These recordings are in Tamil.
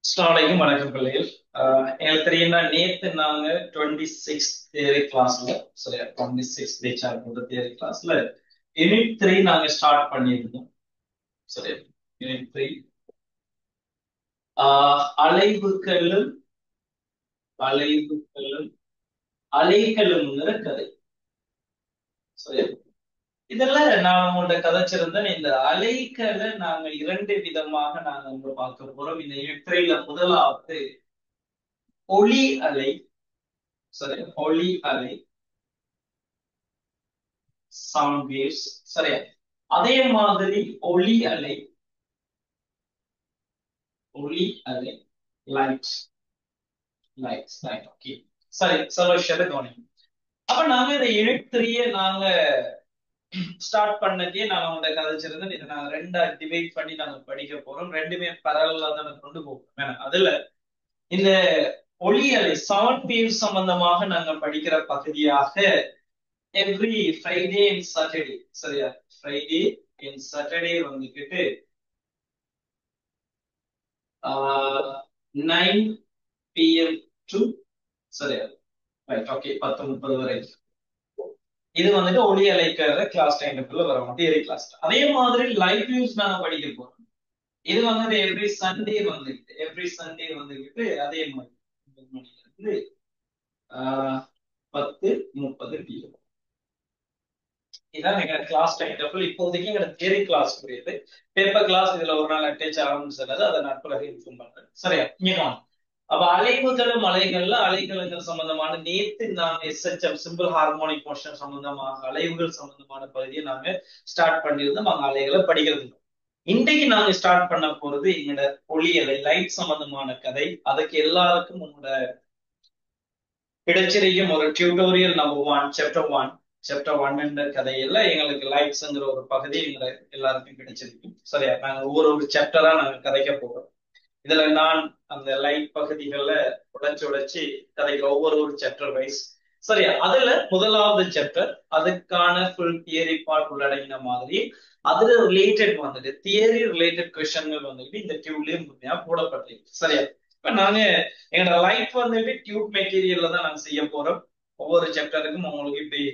அஸ்ஸலாமு வணக்கம் பிள்ளைகள். எனக்கு தெரியும்னா நேத்து நாங்க 26 தியரி கிளாஸ்ல சரியா 26 தியரி கிளாஸ்ல யூனிட் 3 நாங்க ஸ்டார்ட் பண்ணியிருந்தோம். சரியா யூனிட் 3 அலைவுகளும் அலைவுகளும் அலைகளும்ங்கிற கதை. சரியா இதெல்லாம் நான் உங்கள்ட்ட கதைச்சிருந்தேன். இந்த அலைகளை நாங்க இரண்டு விதமாக நாங்க வந்து பார்க்க போறோம். இந்த யூனிட் 3ல முதலாவது ஒளி அலை. சரி ஒளி அலை சவுண்ட் வேவ்ஸ். சரியா அதே மாதிரி ஒளி அலை ஒளி அலை லைட் லைட் ஓகே. சரி சில விஷயத்தை கவனிக்கும். அப்ப நாங்க இதை எழுத்துறிய நாங்க ஸ்டார்ட் பண்ணதே நான் உங்களை கதைச்சிருந்தேன். இதை நாங்க ரெண்டா டிவைட் பண்ணி நாங்க படிக்க போறோம். ரெண்டுமே பரவலா தான் கொண்டு போவோம். அதுல இந்த ஒளி அலை சவுண்ட் வேவ் சம்பந்தமாக நாங்க படிக்கிற பகுதியாக எவ்ரி ஃப்ரைடே அண்ட் சாட்டர்டே சரியா ஃப்ரைடே அண்ட் சாட்டர்டே வந்துகிட்டு 9 PM டு சரியா ரைட் ஓகே 10:30 வரை இது வந்துட்டு ஒளி அலைக்கிற கிளாஸ் டைம் டேபிள்ல வரும் தியரி கிளாஸ். அதே மாதிரி லைவ் வியூஸ் நாங்க படிக்க போறோம். இது வந்துட்டு எவ்ரி சண்டே வந்துகிட்டு அதே மாதிரி 9 மணில இருந்து 10:30 PM. இதான் எங்க கிளாஸ் டைம் டேபிள். இப்போதைக்கு எங்க தியரி கிளாஸ் புரியுது. பேப்பர் கிளாஸ் இதுல ஒரு நாள் அட்டேச் ஆகும்னு சொன்னது அதை நான் பிறகு இன்ஃபார்ம் பண்றேன். சரியா இங்க காணும். அப்ப அலைவுகளும் அலைகளுங்கள் சம்பந்தமான நேத்து நாங்க SHM சிம்பிள் ஹார்மோனிக் மோஷன் சம்பந்தமாக அலைவுகள் சம்பந்தமான பகுதியை நாங்க ஸ்டார்ட் பண்ணியிருந்தோம். நாங்க அலைகளை படிக்கிறது இல்லை. இன்றைக்கு நாங்க ஸ்டார்ட் பண்ண போறது எங்களோட ஒளியலை லைட் சம்பந்தமான கதை. அதுக்கு எல்லாருக்கும் உங்களோட கிடைச்சிருக்கும் ஒரு டியூட்டோரியல் நம்பர் 1 சாப்டர் 1 என்ற கதையில எங்களுக்கு லைட்ஸ்ங்கிற ஒரு பகுதி எங்களை எல்லாருக்கும் கிடைச்சிருக்கும். சரியா நாங்க ஒவ்வொரு சாப்டரா நாங்க கதைக்க போறோம். இதுல நான் அந்த லைட் பகுதிகளை உடைச்சு கதைக்கிற ஒவ்வொரு சாப்டர் வைஸ். சரியா அதுல முதலாவது சாப்டர் அதுக்கான ஃபுல் தியரி பார்ட் உள்ளடங்கின மாதிரி அதுல ரிலேட்டட் வந்துட்டு தியரி ரிலேட்டட் கொஸ்டின்கள் வந்துட்டு இந்த டியூப்லயே முழுமையா போடப்பட்டிருக்கு. சரியா இப்ப நாங்க எங்களோட லைட் வந்துட்டு டியூப் மெட்டீரியல்ல தான் நாங்க செய்ய போறோம். ஒவ்வொரு சாப்டருக்கும் உங்களுக்கு இப்படி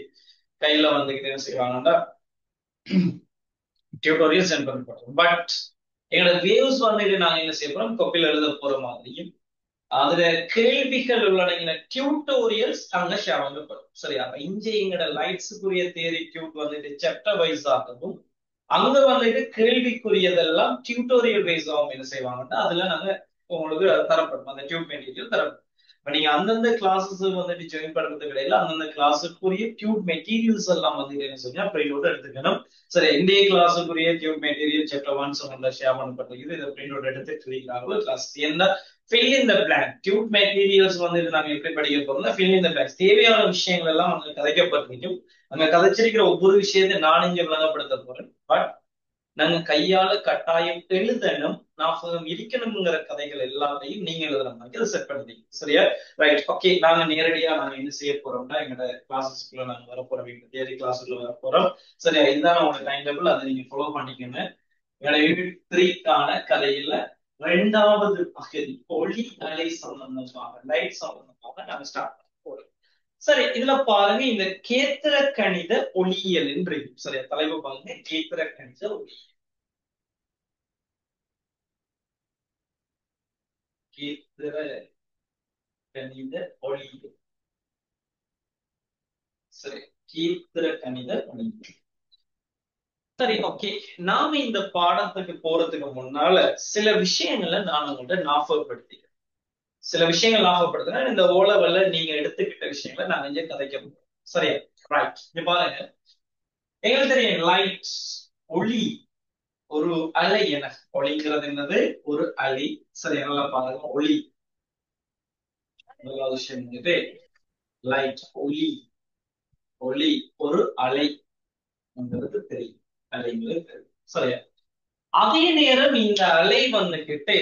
கையில வந்துகிட்டு என்ன செய்வாங்கன்னா டியூட்டோரியல் சென்ட் பண்ண போறோம். பட் எங்களோட வேவ்ஸ் வந்துட்டு நாங்க என்ன செய்ய போறோம் கொப்பில எழுத போற மாதிரியும் அதுல கேள்விகள் உள்ளடங்கின டியூட்டோரியல்ஸ் அங்க ஷேர் பண்ணப்படும். சரியா அப்ப இங்க எங்களோட லைட்ஸுக்குரிய தேரி டியூட் வந்துட்டு சாப்டர் வைஸ் ஆகவும் அங்க வந்துட்டு கேள்விக்குரியதெல்லாம் டியூட்டோரியல் வைஸ் ஆகும். என்ன செய்வாங்கன்னா அதுல நாங்க உங்களுக்கு தரப்படும் அந்த டியூப் மெட்டீரியல் தரப்படும். இப்ப நீங்க அந்தந்த கிளாஸஸ் வந்துட்டு ஜாயின் பண்றது கிடையாது. அந்தந்த கிளாஸுக்குரிய டியூப் மெட்டீரியல்ஸ் எல்லாம் வந்துட்டு என்ன செய்ய பிரிண்ட் அவுட் எடுத்துக்கணும். சரி இந்திய கிளாஸுக்குரிய டியூப் மெட்டீரியல் சாப்டர் 1 சொன்ன ஷேர் பண்ணப்பட்டிருக்குது. இதை பிரிண்ட் அவுட் எடுத்து கிளாஸ் என்ன fill in the blank tube materials வந்துட்டு நாங்க எப்படி படிக்க போறோம்னா fill in the blanks தேவையான விஷயங்கள் எல்லாம் அங்க கதைக்கப்பட்டிருக்கும். அங்க கதைச்சிருக்கிற ஒவ்வொரு விஷயத்தை நான் இங்க விளங்கப்படுத்த போறேன். பட் நாங்க கையால கட்டாயம் எழுதணும் ஞாபகம் இருக்கணுங்கிற கதைகள் எல்லாத்தையும் நீங்க எழுதுற மாதிரி அதை செட் பண்ணுறீங்க. சரியா ரைட் ஓகே. நாங்க நேரடியா நாங்க என்ன செய்ய போறோம்னா எங்களோட கிளாஸஸ்க்குள்ள நாங்க வர போறோம். எங்க தியரி கிளாஸுக்குள்ள வர போறோம். சரியா இதுதான் உங்களோட டைம் டேபிள். அதை நீங்க ஃபாலோ பண்ணிக்கோங்க. எங்களோட யூனிட் 3க்கான கதையில இரண்டாவது பகுதி ஒளி அலை சம்பந்தமாக லைட் சம்பந்தமாக நாங்க ஸ்டார்ட் பண்ண போறோம். சரி இதுல பாருங்க இந்த கேத்திர கணித ஒளியியல் என்று சரியா தலைப்பு பாருங்க கேத்திர கணித ஒளியியல். கேத்திர கணித ஒளியியல். சரி கேத்திர கணித ஒளியியல். சரி ஓகே. நாம இந்த பாடத்துக்கு போறதுக்கு முன்னால சில விஷயங்களை நான் உங்கள்ட்ட ஞாபகப்படுத்திக்கிறேன். சில விஷயங்கள் ஞாபகப்படுத்தினா இந்த ஓலவல்ல நீங்க எடுத்துக்கிட்ட விஷயங்களை நான் இங்க கதைக்க போறேன். சரியா ரைட் இங்க பாருங்க எங்களுக்கு தெரியும் லைட் ஒளி ஒரு அலை என ஒளிங்கிறது என்னது ஒரு அலை. சரி நல்லா பாருங்க ஒளி முதலாவது விஷயம் வந்துட்டு லைட் ஒளி ஒளி ஒரு அலை தெரியும் அலைங்கிறது தெரியும். சரியா அதே நேரம் இந்த அலை வந்துகிட்டு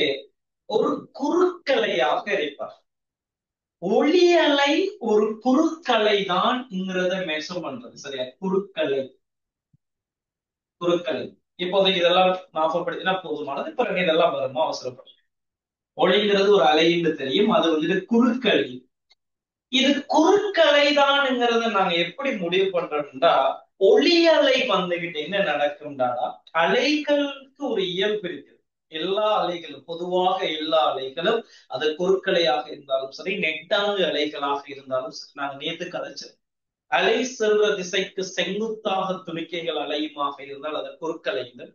ஒரு குறுக்கலையாக இருப்பார். ஒளி அலை ஒரு குறுக்கலை தான்ங்கிறத மென்ஷன் பண்றது. சரியா குறுக்கலை குறுக்கலை இப்போதைக்கு இதெல்லாம் ஞாபகப்படுத்தினா போதுமானது. பிறகு இதெல்லாம் வருமா அவசரப்படும். ஒளிங்கிறது ஒரு அலைன்னு தெரியும். அது வந்துட்டு குறுக்கலை. இது குறுக்கலை தான்ங்கிறத நாங்க எப்படி முடிவு பண்றோம்னா, ஒளி அலை வந்துகிட்டு என்ன நடக்கும்டா, அலைகளுக்கு ஒரு இயல்பு இருக்கு. எல்லா அலைகளும் பொதுவாக எல்லா அலைகளும் அது குறுக்கலையாக இருந்தாலும் சரி, நெட்டாங்கு அலைகளாக இருந்தாலும் சரி, நாங்க நேத்து கதைச்சோம். அலை செல்ற திசைக்கு செங்குத்தாக துணிக்கைகள் அலையுமாக இருந்தால் அது குறுக்கலைகள்.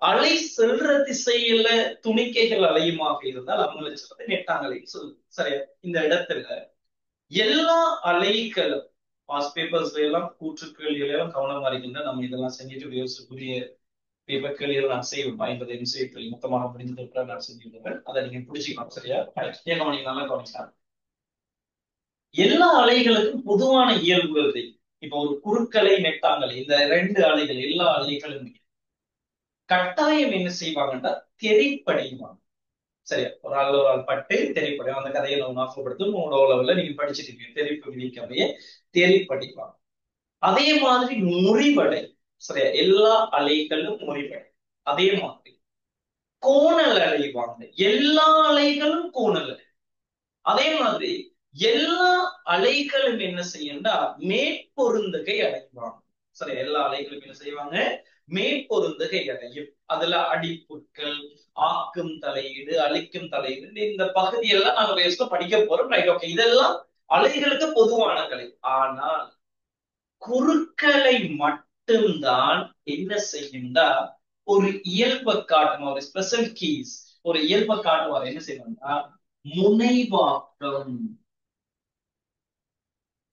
அலை செல்ற திசையில துணிக்கைகள் அலையுமாக இருந்தால் அவங்களை சொல்றது நெட்டாங்கலைன்னு சொல்லுது. சரியா? இந்த இடத்துல எல்லா அலைகளும் பாஸ் பேப்பர்ஸ்ல எல்லாம் கூற்றுக்கேள்விகள் எல்லாம் கவனமா இருக்கின்ற நம்ம இதெல்லாம் செஞ்சுட்டு யோசிக்கக்கூடிய பேப்பர் கேள்விகள் நான் செய்வேன். 50 MCQ மொத்தமாக முடிஞ்சது நான் செஞ்சுருவேன். அதை நீங்க பிடிச்சிக்கலாம். சரியா? ஏன் கவனிங்க, நல்லா கவனிக்கலாம். எல்லா அலைகளுக்கும் பொதுவான இயல்புகள் இருக்கு. இப்போ ஒரு குறுக்கலை நெட்டாங்கலை, இந்த ரெண்டு அலைகள் எல்லா அலைகளும் கட்டாயம் என்ன செய்வாங்கன்னா தெரிப்படைவாங்க. சரியா? ஒரு ஆள் பட்டு தெரிப்படையும். அந்த கதையை நம்ம ஞாபகப்படுத்தும் உணவுல நீங்க படிச்சிருக்கீங்க. தெரிப்பு விதிக்கவையே தெரிப்படைவாங்க. அதே மாதிரி முறிவடை. சரியா? எல்லா அலைகளும் முறிவடை. அதே மாதிரி கோணல் அடைவாங்க. எல்லா அலைகளும் கோணல் அடை. அதே மாதிரி எல்லா அலைகளும் என்ன செய்யும்னா மேற்பொருந்தகை அடைவாங்க. சரி, எல்லா அலைகளும் என்ன செய்வாங்க? மேற்பொருந்தகை அடையும். அதுல அடிப்புட்கள், ஆக்கும் தலையீடு, அழிக்கும் தலையீடு, இந்த பகுதியெல்லாம் நாங்க பேச படிக்க போறோம். Right, okay. இதெல்லாம் அலைகளுக்கு பொதுவான கலை. ஆனால் குறுக்கலை மட்டும்தான் என்ன செய்யும்னா ஒரு இயல்பை காட்டும். ஒரு ஸ்பெஷல் கீஸ், ஒரு இயல்பை காட்டுவார். என்ன செய்வாங்கன்னா முனைவாக்கம்.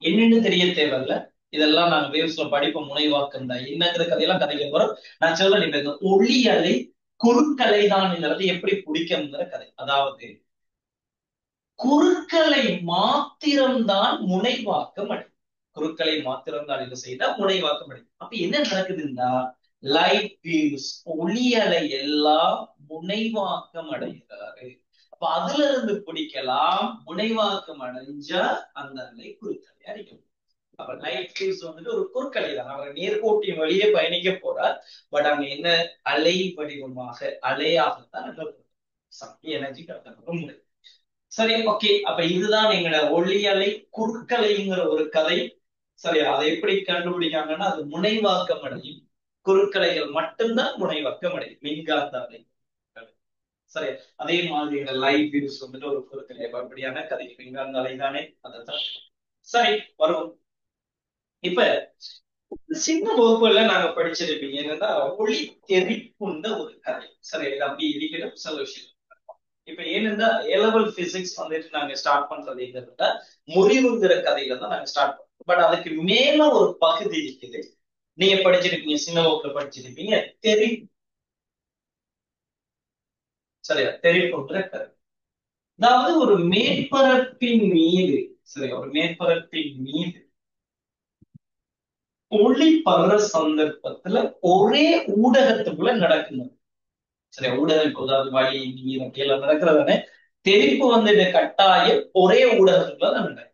என்னன்னு தெரிய தேவையில்ல. இதெல்லாம் நாங்க வேவ்ஸ்ல படிப்போம். முனைவாக்கம் தான் என்னங்கிற கதையெல்லாம் கதைக்க போறோம். நான் சொல்றேன், இப்ப இந்த ஒளி அலை குறுக்கலை தான்ங்கிறது எப்படி பிடிக்கும்ங்கிற கதை. அதாவது குறுக்கலை மாத்திரம்தான் முனைவாக்கம் அடையும். குறுக்கலை மாத்திரம்தான் என்ன செய்தா முனைவாக்கம் அடையும். அப்ப என்ன நடக்குதுன்னா லைட் வேவ்ஸ் ஒளி அலை எல்லாம் முனைவாக்கம் அடைகிறாரு. அப்ப அதுல இருந்து பிடிக்கலாம், முனைவாக்கம் அடைஞ்சா அந்த அலை குறுக்கலை அடைக்கும். அப்ப லைட் வேவ்ஸ் வந்துட்டு ஒரு குறுக்கலை தான். அவர் நேர்கோட்டின் வழியே பயணிக்க போறார். பட் அங்க என்ன அலை வடிவமாக அலையாகத்தான் சக்தி எனர்ஜி கடத்த முடியும். சரி, ஓகே. அப்ப இதுதான் எங்களோட ஒளி அலை குறுக்கலைங்கிற ஒரு கதை. சரியா? அதை எப்படி கண்டுபிடிக்காங்கன்னா அது முனைவாக்கம் அடையும். குறுக்கலைகள் மட்டும்தான் முனைவாக்கம் அடையும். மின்காந்த அலை. சரி, அதே மாதிரி லைட் வேவ்ஸ் வந்துட்டு ஒரு குறுக்கலை. அப்படியான கதை மின்காந்த அலை தானே. அதான். சரி, வருவோம். இப்ப சின்ன வகுப்புல நாங்க படிச்சிருப்பீங்க என்னன்னா ஒளி தெரிப்புண்ட ஒரு கதை. சரி, இது அப்படி இருக்கிற சில விஷயம். இப்ப ஏனென்றா ஏலெவல் பிசிக்ஸ் வந்துட்டு நாங்க ஸ்டார்ட் பண்றது எங்க முறிவுங்கிற கதையில தான் நாங்க ஸ்டார்ட் பண்றோம். பட் அதுக்கு மேல ஒரு பகுதி இருக்குது. நீங்க படிச்சிருப்பீங்க, சின்ன வகுப்புல படிச்சிருப்பீங்க, தெரி சரியா தெரிப்புங்கிற கதை. அதாவது ஒரு மேற்பரப்பின் மீது, சரியா, ஒரு மேற்பரப்பின் மீது ஒளி படுற சந்தர்ப்பத்துல ஒரே ஊடகத்துக்குள்ள நடக்குது. சரி, ஊடகம் அதாவது வழி நீர் கீழே நடக்கிறதானே. தெரிப்பு வந்துட்டு கட்டாயம் ஒரே ஊடகத்துக்குள்ள தான் நடக்கும்.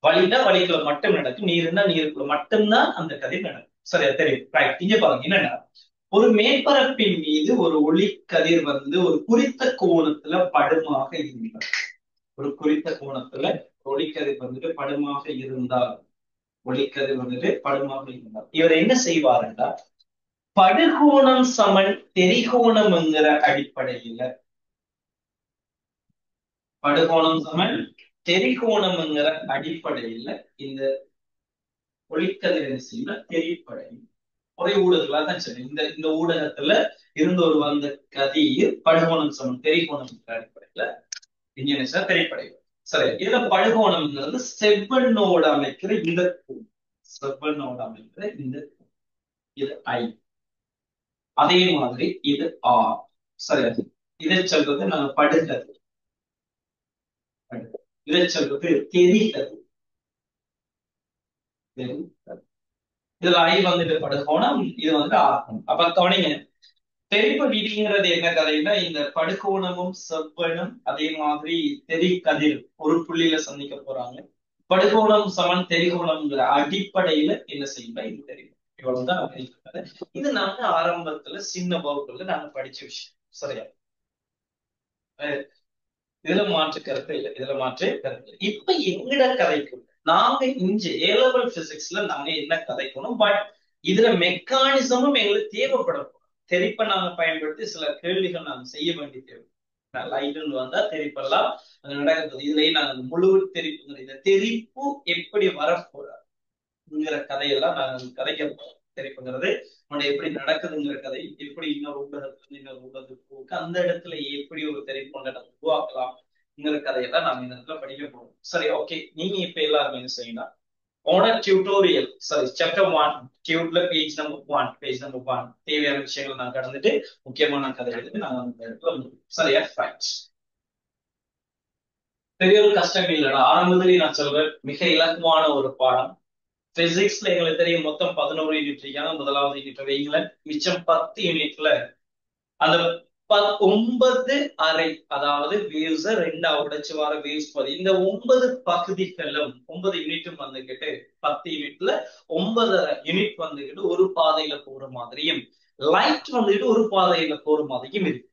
வழினா வழிக்குள்ள மட்டும் நடக்கும், நீருன்னா நீருக்குள்ள மட்டும்தான் அந்த கதை நடக்கும். சரியா? தெரியும். ரைட். இங்க பாருங்க என்னன்னா ஒரு மேற்பரப்பின் மீது ஒரு ஒளி கதிர் வந்து ஒரு குறித்த கோணத்துல படுமாக இருந்தால், ஒரு குறித்த கோணத்துல ஒளிக்கதிர் வந்துட்டு படுமாக இருந்தால், ஒளிக்கதிர் வந்துட்டு படுமாக இருந்தால் இவர் என்ன செய்வாருன்னா படுகோணம் சமன் தெரிகோணம்ங்கிற அடிப்படையில, படுகோணம் சமன் தெரிகோணம்ங்கிற அடிப்படையில இந்த ஒளிக்கதிர் என்ன செய்யணும் தெரிப்படையும். ஒரே ஊடகங்களா தான் சரி. இந்த இந்த ஊடகத்துல இருந்து ஒரு வந்த கதிர் படுகோணம் சமன் தெரிகோணம் அடிப்படையில இங்க என்ன சார் திரைப்படையும். சரி, இதுல படுகோணம்ங்கிறது செவ்வனோட அமைக்கிற இந்த கோணம். செவ்வனோட அமைக்கிற இந்த கோணம். இது ஐ. அதே மாதிரி இது ஆர். சரி, இதை சொல்றது நாங்க படுகிறது. இதை சொல்றது தெரிகிறது. இதுல ஐ வந்துட்டு படுகோணம், இது வந்து ஆர் கோணம். அப்ப கவனிங்க, தெரிப்பு விதிங்கிறது என்ன கதைன்னா இந்த படுகோணமும் செவ்வனும் அதே மாதிரி தெரி கதிர் ஒரு புள்ளியில சந்திக்க போறாங்க. படுகோணம் சமன் தெரிகோணம்ங்கிற அடிப்படையில என்ன செய்யணும் இது தெரியும். இவ்வளவுதான் கதை. இது நாங்க ஆரம்பத்துல சின்ன வகுப்புல நாங்க படிச்ச விஷயம். சரியா? இதுல மாற்று கருத்து இல்லை, இதுல மாற்று கருத்து இல்லை. இப்ப எங்கட கதைக்கும் நாங்க இங்க ஏலெவல் பிசிக்ஸ்ல நாங்க என்ன கதைக்கணும், பட் இதுல மெக்கானிசமும் எங்களுக்கு தேவைப்படும். தெரிப்ப நாங்க பயன்படுத்தி சில கேள்விகள் நாங்க செய்ய வேண்டிய தேவை. லைட்னு வந்தா தெரிப்பெல்லாம் அது நடக்கிறது. இதுலயும் நாங்க முழு தெரிப்பு, இந்த தெரிப்பு எப்படி வரப்போறாங்கிற கதையெல்லாம் நாங்க கதைக்க போறோம். தெரிப்புங்கிறது உன்னை எப்படி நடக்குதுங்கிற கதை, எப்படி இன்னொரு ஊடகத்துல இன்னொரு ஊடகத்துக்கு அந்த இடத்துல எப்படி ஒரு தெரிப்பு உருவாக்கலாம்ங்கிற கதையெல்லாம் நாங்க இந்த இடத்துல படிக்க போறோம். சரி, ஓகே. நீங்க இப்ப எல்லாருமே என்ன செய்யணும், உன டியூட்டோரியல் சாரி சாப்டர் 1 டியூட்ல பேஜ் நம்பர் 1 தேவையான விஷயங்கள் நான் கடந்துட்டு முக்கியமான கதைகளுக்கு நாங்க அந்த இடத்துல முடியும். சரியா? ஃபைட் பெரிய ஒரு கஷ்டம் இல்லைடா. ஆரம்பத்திலேயே நான் சொல்றேன், மிக இலகுவான ஒரு பாடம். பிசிக்ஸ்ல எங்களுக்கு தெரியும் மொத்தம் 11 யூனிட் இருக்காங்க. முதலாவது யூனிட் வைங்கள, மிச்சம் 10 யூனிட்ல அந்த 9 அரை, அதாவது வேவ்ஸ 2 உடைச்சு வர வேவ்ஸ் பகுதி, இந்த 9 பகுதிகளும் 9 யூனிட்டும் வந்துகிட்டு 10 யூனிட்ல 9 யூனிட் வந்துகிட்டு ஒரு பாதையில போற மாதிரியும், லைட் வந்துட்டு ஒரு பாதையில போற மாதிரியும் இருக்கு.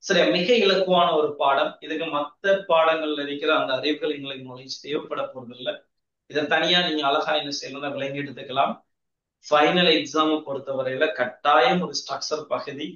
சரி, மிக இலக்குவான ஒரு பாடம். இதுக்கு மத்த பாடங்கள்ல இருக்கிற அந்த அறிவுகள் எங்களுக்கு நாலேஜ் தேவைப்பட போறது இல்லை. இதை தனியா நீங்க அழகா என்ன செய்யணும்னா விளங்கி எடுத்துக்கலாம். ஃபைனல் எக்ஸாமை பொறுத்தவரையில கட்டாயம் ஒரு ஸ்ட்ரக்சர் பகுதி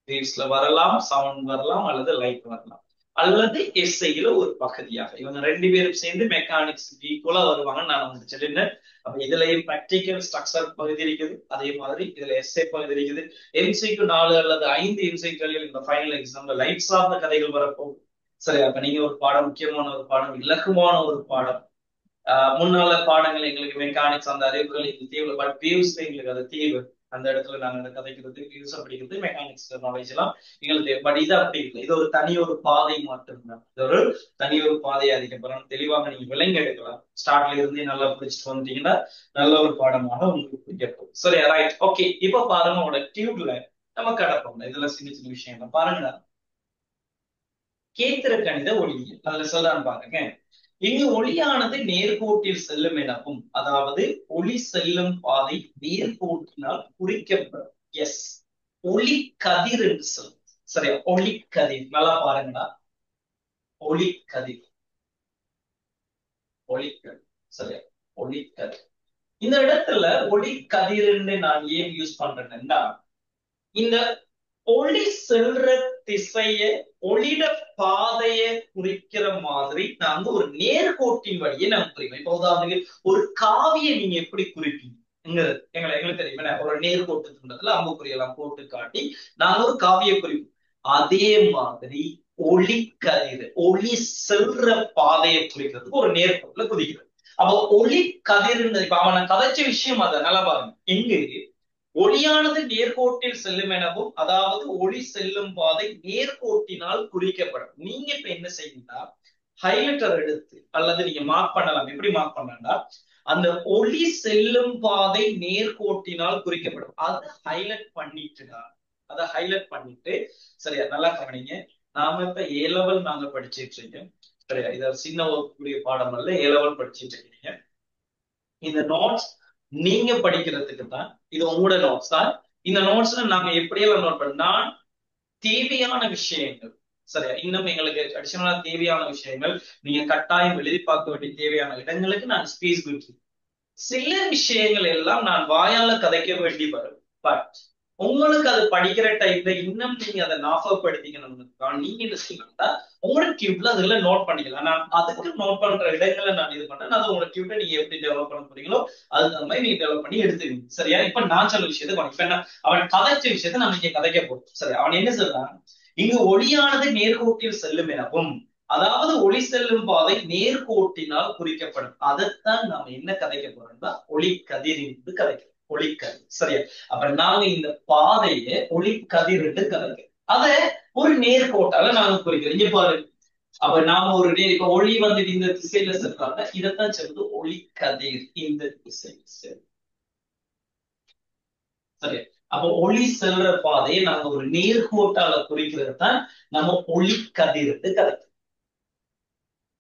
வேவ்ஸ்ல வரலாம், சவுண்ட் வரலாம், அல்லது லைட் வரலாம், அல்லது எஸ்ஐல ஒரு பகுதியாக இவங்க 2 பேரும் சேர்ந்து மெக்கானிக்ஸ் ஈக்குவலா வருவாங்கன்னு நான் உங்களுக்கு சொல்லியிருந்தேன். அப்ப இதுலயும் பிராக்டிக்கல் ஸ்ட்ரக்சர் பகுதி இருக்குது, அதே மாதிரி இதுல எஸ்ஐ பகுதி இருக்குது. எம்சிக்கு 4 அல்லது 5 எம்சிக்களில் இந்த ஃபைனல் எக்ஸாம்ல லைட் சார்ந்த கதைகள் வரப்போகுது. சரி, அப்ப நீங்க ஒரு பாடம், முக்கியமான ஒரு பாடம், இலக்குமான ஒரு பாடம். முன்னால பாடங்கள் எங்களுக்கு மெக்கானிக்ஸ் அந்த அறிவுகள் எங்களுக்கு தேவை, பட் வேவ்ஸ்ல எங்களுக்கு அது தேவை. அந்த இடத்துல நாங்க கதைக்கிறது வியூஸ் படிக்கிறது மெக்கானிக்ஸ் நாலேஜ் எல்லாம் எங்களுக்கு தேவை. பட் இது அப்படி இல்லை, இது ஒரு தனி ஒரு பாதை மட்டும்தான். இது ஒரு தனி ஒரு பாதையை அதுக்கப்புறம் தெளிவாக நீங்க விளங்கி எடுக்கலாம். ஸ்டார்ட்ல இருந்தே நல்லா பிடிச்சிட்டு வந்தீங்கன்னா நல்ல ஒரு பாடமாக உங்களுக்கு பிடிக்கும். சரி, ரைட், ஓகே. இப்ப பாருங்க, உங்களோட டியூப்ல நம்ம கடப்போம். இதுல சின்ன சின்ன விஷயங்கள் பாருங்க. கேத்திர கணித ஒளியியல் அதுல சொல்றான்னு பாருங்க. இங்கு ஒளியானது நேர்கோட்டில் செல்லும் எனவும், அதாவது ஒளி செல்லும் பாதை நேர்கோட்டினால் குறிக்கப்படும். எஸ், ஒளி கதிர் என்று சொல்லும். சரியா? ஒளி கதிர், நல்லா பாருங்கடா. ஒளி கதிர், ஒளி கதிர். சரியா? ஒளி கதிர். இந்த இடத்துல ஒளி கதிர்ன்னு நான் ஏன் யூஸ் பண்றேன்னா, இந்த ஒளி செல்ற திசைய, ஒளிட பாதைய குறிக்கிற மாதிரி நாங்க ஒரு நேர்கோட்டின் வழியை நாங்க குறிப்போம். இப்ப உதாரணத்துக்கு ஒரு காவியை நீங்க எப்படி குறிப்பீங்க எங்களுக்கு தெரியும். ஒரு நேர்கோட்டு துண்டத்துல அம்புக்குறியெல்லாம் போட்டு காட்டி நாங்க ஒரு காவியை குறிப்போம். அதே மாதிரி ஒளி கதிர், ஒளி செல்ற பாதையை குறிக்கிறதுக்கு ஒரு நேர்கோட்டுல குதிக்கிறது. அப்போ ஒளி கதிர், இப்ப அவனை கதைச்ச விஷயம் அதை நல்லா பாருங்க. இங்கு ஒளியானது நேர்கோட்டில் செல்லும் எனவும், அதாவது ஒளி செல்லும் பாதை நேர்கோட்டினால் குறிக்கப்படும். நீங்க இப்ப என்ன செய்யணும்னா, ஹைலைட்டர் எடுத்து அல்லது நீங்க மார்க் பண்ணலாம். எப்படி மார்க் பண்ணலாம்னா, அந்த ஒளி செல்லும் பாதை நேர்கோட்டினால் குறிக்கப்படும். அதை ஹைலைட் பண்ணிட்டுனா, அதை ஹைலைட் பண்ணிட்டு, சரியா? நல்லா கவனிங்க. நாம இப்ப ஏ லெவல் நாங்க படிச்சிட்டு இருக்கோம். சரியா? இத சின்ன ஒரு பாடம் அல்ல, ஏ லெவல் படிச்சிட்டு இருக்கீங்க. இந்த நோட்ஸ் நீங்க படிக்கிறதுக்கு தான், இது உங்களோட நோட்ஸ் தான். இந்த நோட்ஸ்ல நாங்க எப்படியெல்லாம் நோட் பண்ணா, தேவையான விஷயங்கள், சரியா, இன்னும் எங்களுக்கு அடிஷனலா தேவையான விஷயங்கள் நீங்க கட்டாயம் எழுதி பார்க்க வேண்டிய தேவையான இடங்களுக்கு நான் ஸ்பேஸ் விட்டுருக்கேன். சில விஷயங்கள் எல்லாம் நான் வாயால கதைக்க வேண்டி வரும். பட் உங்களுக்கு அது படிக்கிற டைம்ல இன்னும் நீங்க அதை ஞாபகப்படுத்திக்கணும்னா நீங்க என்ன செய்யணும்னா, உங்களோட டியூப்ல அதுல நோட் பண்ணிக்கலாம். நான் அதுக்கு நோட் பண்ற இடங்களை நான் இது பண்றேன். அது உங்களோட டியூப்ல நீங்க எப்படி டெவலப் பண்ண போறீங்களோ அதுக்கு அந்த மாதிரி நீங்க டெவலப் பண்ணி எடுத்துக்கணும். சரியா? இப்ப நான் சொல்ல விஷயத்தை இப்ப என்ன, அவன் கதைச்ச விஷயத்தை நம்ம இங்க கதைக்க போறோம். சரி, அவன் என்ன சொல்றான், இங்கு ஒளியானது நேர்கோட்டில் செல்லும் எனவும், அதாவது ஒளி செல்லும் பாதை நேர்கோட்டினால் குறிக்கப்படும். அதைத்தான் நாம என்ன கதைக்க போறோம்னா ஒளி கதிர் என்று கதைக்கிறோம். ஒளிக்கதிர். சரியா? அப்ப நாங்க இந்த பாதையை ஒளி கதிர் என்று கதைக்கிறோம். அத ஒரு நேர்கோட்டால நாங்க குறிக்கிறோம். இங்க பாரு, அப்ப நாம ஒரு இப்ப ஒளி வந்து இந்த திசையில செல்றாங்க, இதைத்தான் சொல்றது ஒளி கதிர் இந்த திசையில செல். சரியா? அப்ப ஒளி செல்ற பாதையை நாங்க ஒரு நேர்கோட்டால குறிக்கிறது தான் நம்ம ஒளி கதிர் என்று கதைக்கிறோம்.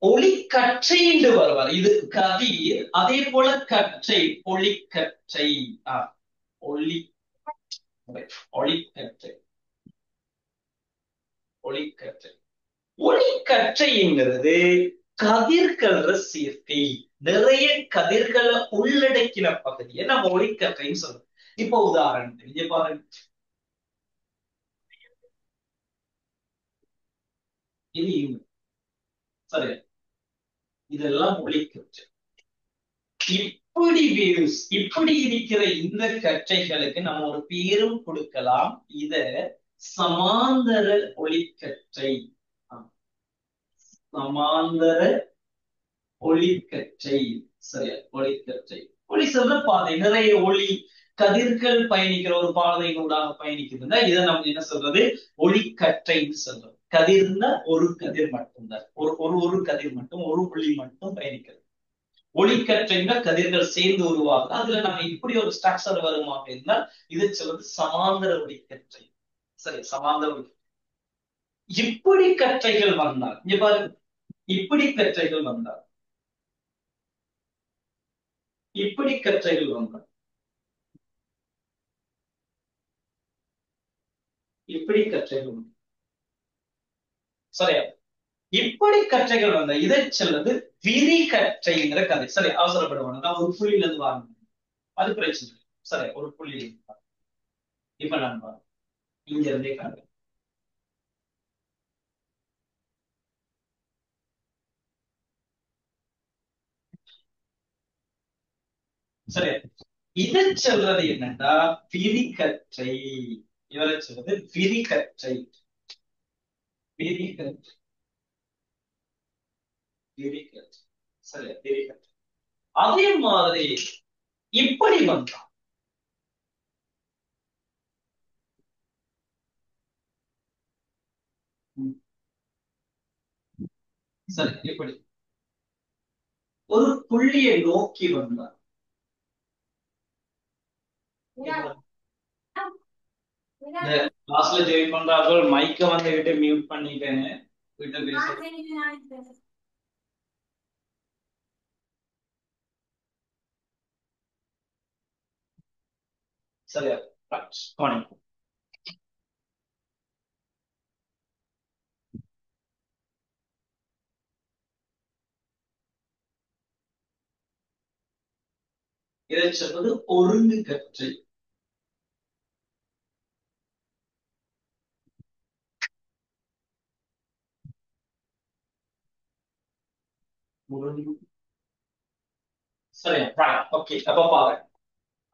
ஒளி கற்றை என்று வருவார். இது கதிர், அதே போல கற்றை, ஒளி கற்றை. ஒளி ஒளிக்கற்றை, ஒளிக்கற்றை. ஒளிக்கற்றைங்கிறது கதிர்கள சேர்க்கை. நிறைய கதிர்களை உள்ளடக்கின பகுதியை நம்ம ஒளிக்கற்றைன்னு சொல்றோம். இப்போ உதாரணத்துக்கு இங்க பாருங்க, இது சரி, இதெல்லாம் ஒளிக்கற்றை. இப்படி வேவ்ஸ் இப்படி இருக்கிற இந்த கற்றைகளுக்கு நம்ம ஒரு பேரும் கொடுக்கலாம். இத சமாந்தர ஒளிக்கற்றை. சமாந்தர ஒளிக்கற்றை. சரியா, ஒளிக்கற்றை. ஒளி செல்ற பாதை, நிறைய ஒளி கதிர்கள் பயணிக்கிற ஒரு பாதையினூடாக பயணிக்குதுன்னா இதை நம்ம என்ன சொல்றது, ஒளிக்கற்றைன்னு சொல்றோம். கதிர்னா ஒரு கதிர் மட்டும்தான், ஒரு ஒரு ஒரு கதிர் மட்டும், ஒரு ஒளி மட்டும் பயணிக்கிறது. ஒளிக்கற்றைன்னா கதிர்கள் சேர்ந்து உருவாகுது. அதுல நம்ம இப்படி ஒரு ஸ்ட்ரக்சர் வருமாக இருந்தால் இது சொல்றது சமாந்தர ஒளிக்கற்றை. சரி, சமாந்தர ஒளி. இப்படி கற்றைகள் வந்தால் இங்க பாருங்க, இப்படி கற்றைகள் வந்தால், இப்படி கற்றைகள் வந்தால், இப்படி கற்றைகள் வந்தால், சரியா, இப்படி கற்றைகள் வந்த இதை சொல்றது விரி கற்றைங்கிற கதை. சரி, அவசரப்படுவாங்க, நான் ஒரு புள்ளியில இருந்து வாங்க, அது பிரச்சனை இல்லை. சரி, ஒரு புள்ளி. இப்ப நான் பாருங்க, இங்க இருந்தே காட்டுறேன். சரி, இதை சொல்றது என்னன்னா விரிகற்றை. இவரை சொல்றது விரிகற்றை. விரிகற்றை, விரிகற்றை. சரி, விரிகற்றை. அதே மாதிரி இப்படி வந்தான். சரி, இப்படி ஒரு புள்ளியை நோக்கி வந்தான். இந்த கிளாஸ்ல ஜாயின் பண்றார்கள், மைக்க வந்து கிட்ட மியூட் பண்ணிட்டேன்னு கிட்ட பேச. சரியா, கவனிக்கும். இதை சொல்வது ஒருங்கு கற்றை. ஒருங்கு. சரியா, ஓகே. அப்ப பாருங்க,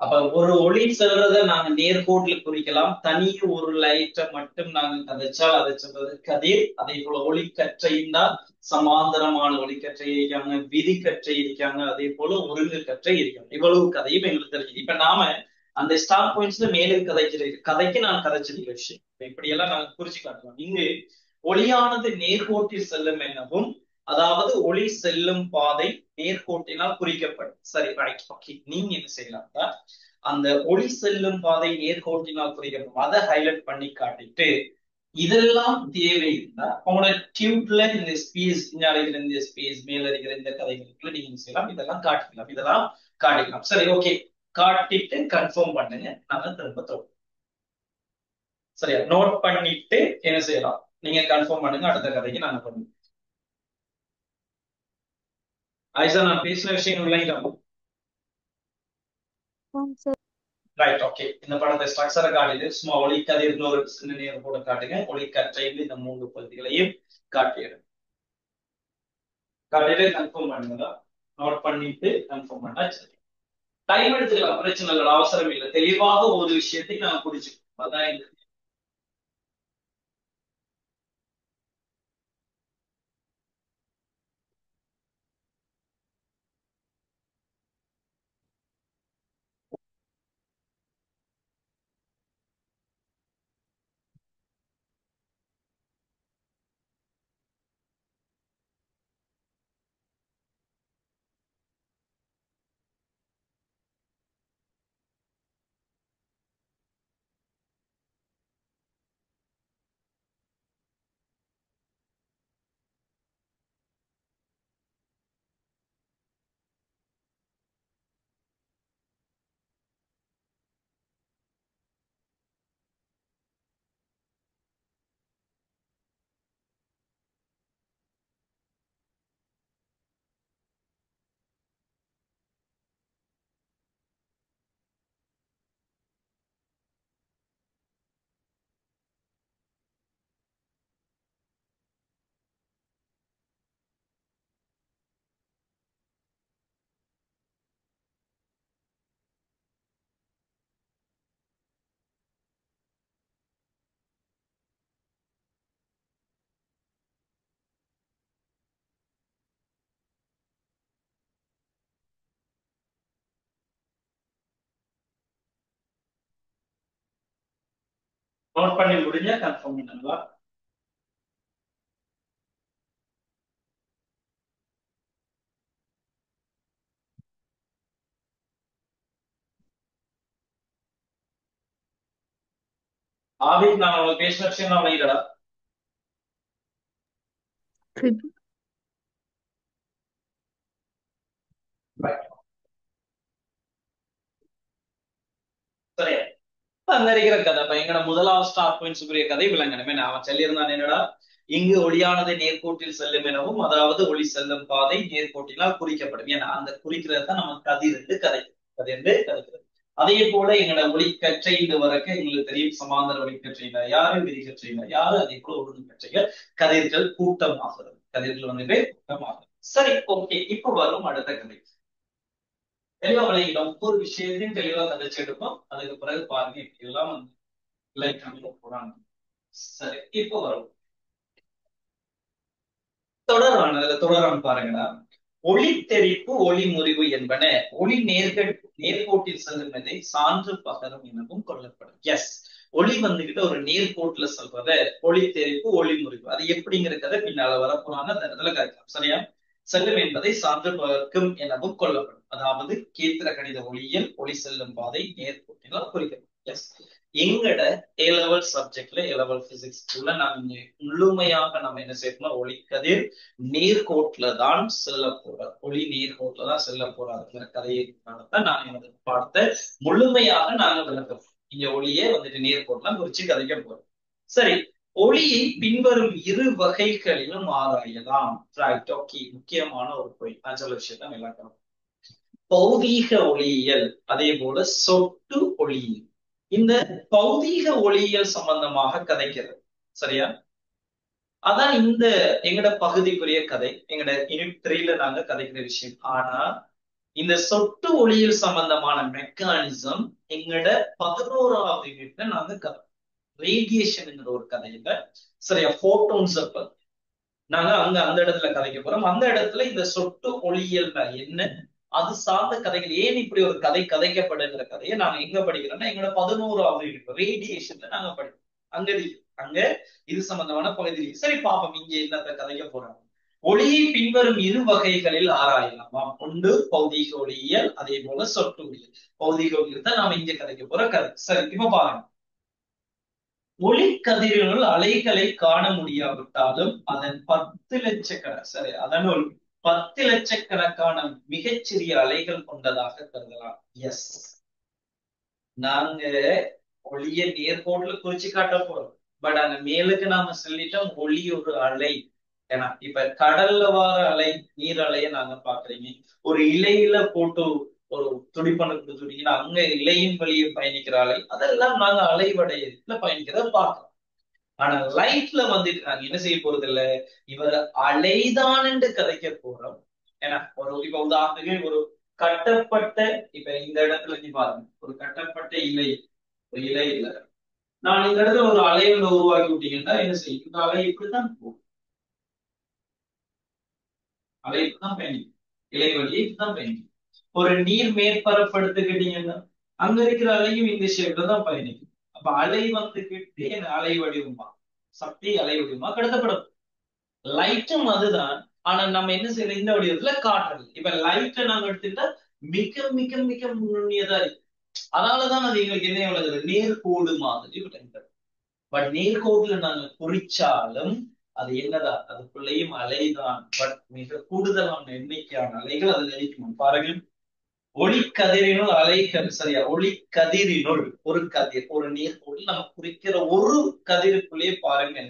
அப்ப ஒரு ஒளி செல்றதை நாங்க நேர்கோட்டில் குறிக்கலாம். தனி ஒரு லைட்டை மட்டும் நாங்க கதைச்சால் அதை சொல்றது கதிர். அதே போல ஒளிக்கற்றையும் தான் சமாந்தரமான ஒளிக்கற்றை இருக்காங்க, விதிக்கற்றை இருக்காங்க, அதே போல ஒருங்கு கற்றை இருக்காங்க. இவ்வளவு கதையும் எங்களுக்கு தெரியுது. இப்ப நாம அந்த ஸ்டார்ட் பாயிண்ட்ஸ்ல மேலே கதைக்கு நான் கதைச்சிருக்க விஷயம் இப்படி எல்லாம் நாங்க குறிச்சு காட்டுவோம். இங்கு ஒளியானது நேர்கோட்டில் செல்லும் எனவும், அதாவது ஒளி செல்லும் பாதை நேர்கோட்டினால் குறிக்கப்படும். சரி, ரைட், ஓகே. நீங்க என்ன செய்யலாம், அந்த ஒளி செல்லும் பாதை நேர்கோட்டினால் குறிக்கப்படும் அதை ஹைலைட் பண்ணி காட்டிட்டு, இதெல்லாம் தேவைன்னா உங்களோட டியூப்ல இந்த ஸ்பேஸ், இருக்கிற இந்த ஸ்பேஸ், மேல இருக்கிற இந்த கதைகளுக்குள்ள நீங்க செய்யலாம். இதெல்லாம் காட்டிக்கலாம், இதெல்லாம் காட்டிக்கலாம். சரி, ஓகே. காட்டிட்டு கன்ஃபார்ம் பண்ணுங்க, நாங்க திரும்ப தொடரும். சரியா, நோட் பண்ணிட்டு என்ன செய்யலாம், நீங்க கன்ஃபார்ம் பண்ணுங்க, அடுத்த கதைக்கு நாங்க பண்ணுவோம். ஐசா, நான் பேசின விஷயங்கள் விளங்கிட்டோம். Right, okay. இந்த படத்தை ஸ்ட்ரக்சரை காட்டிட்டு சும்மா ஒளிக்கதிர்னு ஒரு சின்ன நேரம் கூட காட்டுங்க. ஒளிக்கற்றையில் இந்த மூன்று பகுதிகளையும் காட்டிடுங்க. காட்டிட்டு கன்ஃபார்ம் பண்ணுங்க, நோட் பண்ணிட்டு கன்ஃபார்ம் பண்ணா சரி. டைம் எடுத்துக்கலாம், பிரச்சனை இல்லை, அவசரம் இல்லை. தெளிவாக ஒரு விஷயத்தை நாங்க புரிஞ்சுக்கணும், அதான் இந்த. நோட் பண்ணி முடிஞ்ச கன்ஃபார்ம் பண்ணுங்களா? ஆவித் நான் உங்களுக்கு பேசின விஷயம் நான் வைக்கடா. சரியா அங்க இருக்கிற கதை எங்கட முதலாவது ஸ்டார் பாயிண்ட்ஸுக்குரிய கதை விளங்கணுமே அவன் சொல்லியிருந்தான் என்னடா இங்கு ஒளியானது நேர்கோட்டில் செல்லும் எனவும் அதாவது ஒளி செல்லும் பாதை நேர்கோட்டினால் குறிக்கப்படும். ஏன்னா அந்த குறிக்கிறது தான் நம்ம கதிர்ந்து கதைக்கிறது. அதே போல எங்களோட ஒளிக்கற்றை இது வரைக்கும் எங்களுக்கு தெரியும் சமாந்தர ஒளிக்கற்றையில யாரு விரிகற்றையில யாரு அதே போல ஒழுங்கு கற்றைகள் கதிர்கள் கூட்டமாகிறது. கதிர்கள் வந்துட்டு கூட்டமாகும். சரி ஓகே இப்ப வரும் அடுத்த கதை தெளிவா விளையிடும் ஒவ்வொரு விஷயத்தையும் தெளிவா கதைச்சு எடுப்போம். அதுக்கு பிறகு பாருங்க இப்படி எல்லாம் வந்து போறாங்க. சரி இப்போ வரும் தொடரான பாருங்கடா. ஒளி தெறிப்பு ஒளி முறிவு என்பன ஒளி நேர்கோட்டில் செல்லுவதை சான்று பகரும் எனவும் கொள்ளப்படும். எஸ் ஒளி வந்துகிட்டு ஒரு நேர்கோட்டுல சொல்றத ஒளி தெறிப்பு ஒளி முறிவு அது எப்படிங்கிறத பின்னால வரப்போறாங்க அந்த இடத்துல கேட்கலாம். சரியா செல்லும் என்பதை சான்று பகர்க்கும் எனவும் கொள்ளப்படும். அதாவது கேத்திர கணித ஒளியில் ஒளி செல்லும் பாதை நேர்கோட்டினால் குறிக்கப்படும். எஸ் எங்கட ஏ லெவல் சப்ஜெக்ட்ல ஏ லெவல் பிசிக்ஸ் நாங்க முழுமையாக நம்ம என்ன செய்யணும் ஒளிக்கதிர் நேர்கோட்டுல தான் செல்ல போறார் ஒளி நேர்கோட்டுல தான் செல்ல போறாருங்கிற கதையை தான் நாங்க எனது பாடத்தை முழுமையாக நாங்க விளக்கணும். இங்க ஒளியே வந்துட்டு நேர்கோட்டுலாம் குறிச்சு கதைக்க போறோம். சரி ஒளியை பின்வரும் இரு வகைகளிலும் ஆராயலாம். முக்கியமான ஒரு பொய் நான் சொல்ல விஷயத்த விளக்கணும். பௌதீக ஒளியியல் அதே போல சொட்டு ஒளியியல். இந்த பௌதீக ஒளியியல் சம்பந்தமாக கதைக்கிறது. சரியா அதான் இந்த எங்கட பகுதிக்குரிய கதை எங்கட யூனிட் 3ல நாங்க கதைக்கிற விஷயம். ஆனா இந்த சொட்டு ஒளியியல் சம்பந்தமான மெக்கானிசம் எங்கட 11வது யூனிட்ல நாங்க கதை ரேடியேஷன்ங்கிற ஒரு கதையில சரியா போட்டோன்ஸ் நாங்க அந்த இடத்துல கதைக்க போறோம். அந்த இடத்துல இந்த சொட்டு ஒளியியல் என்ன அது சார்ந்த கதைகள் ஏன் இப்படி ஒரு கதை கதைக்கப்படுகிற கதையை நாங்க எங்க படிக்கிறோம்னா எங்களோட 11வது ரேடியேஷன்ல நாங்க படிக்கிறோம். அங்க இது சம்பந்தமான பகுதி. சரி பாப்போம் இங்க என்னத்த கதைக்க போறாங்க. ஒளியை பின்வரும் இரு வகைகளில் ஆராயலாமா. ஒன்று பௌதீக ஒளியியல் அதே போல சொட்டு ஒளியியல். பௌதீக ஒளியியல் தான் நாம இங்க கதைக்க போற கதை. சரி இப்ப பாருங்க ஒளிக்கதிரினுள் அலைகளை காண முடியாவிட்டாலும் அதன் 10 லட்சக்கணக்கான சரி அதன் 10 லட்சக்கணக்கான மிகச்சிறிய அலைகள் கொண்டதாக கருதலாம். எஸ் நாங்க ஒளிய நேர்கோட்டுல குறிச்சு காட்ட போறோம். பட் அங்க மேலுக்கு நாம சொல்லிட்டோம் ஒளி ஒரு அலை. ஏன்னா இப்ப கடல்ல வார அலை நீர் அலைய நாங்க பாக்குறீங்க ஒரு இலையில போட்டு ஒரு துடிப்பண்ணு கொடுத்துட்டீங்கன்னா அங்க இலையின் வழியே பயணிக்கிற அலை அதெல்லாம் நாங்க அலைவடையில பயணிக்கிறத பார்க்கிறோம். ஆனா லைட்ல வந்துட்டு நாங்க என்ன செய்ய போறது இல்ல இவர் அலைதான் என்று கதைக்க போறோம். ஏன்னா இப்ப உதாரணத்துக்கு ஒரு கட்டப்பட்ட இப்ப இந்த இடத்துல நீ பாருங்க ஒரு கட்டப்பட்ட இலை ஒரு இலை இல்ல நான் இந்த இடத்துல ஒரு அலை ஒன்று உருவாக்கி விட்டீங்கன்னா என்ன செய்யும் இந்த அலை இப்படித்தான் போகும். அலை இப்படிதான் பயணிக்கும் இலை வழியை இப்படிதான் பயணிக்கும். ஒரு நீர் மேற்பரப்பு எடுத்துக்கிட்டீங்கன்னா அங்க இருக்கிற அலையும் இந்த ஷேப்ல தான் பயணிக்கும். அப்ப அலை வந்துகிட்டு அலை வடிவமா சக்தி அலை வடிவமா கடத்தப்படும். லைட்டும் அதுதான். ஆனா நம்ம என்ன செய்யறோம் இந்த வடிவத்துல காட்டுறது. இப்ப லைட்டை நாங்க எடுத்துக்கிட்டா மிக மிக மிக நுண்ணியதா இருக்கு. அதனாலதான் அது எங்களுக்கு என்ன விளங்குது நேர்கோடு மாதிரி விளங்குது. பட் நேர்கோட்டுல நாங்க குறிச்சாலும் அது என்னதான் அதுக்குள்ளேயும் அலைதான். பட் மிக கூடுதலான எண்ணிக்கையான அலைகள் அதுல இருக்கணும். பாருங்க ஒளிக்கதிரினுள் அலைகள் சரியா ஒளிக்கதிரினுள் ஒரு கதிர் ஒரு நேர்கோடு நம்ம குறிக்கிற ஒரு கதிருக்குள்ளேயே பாருங்க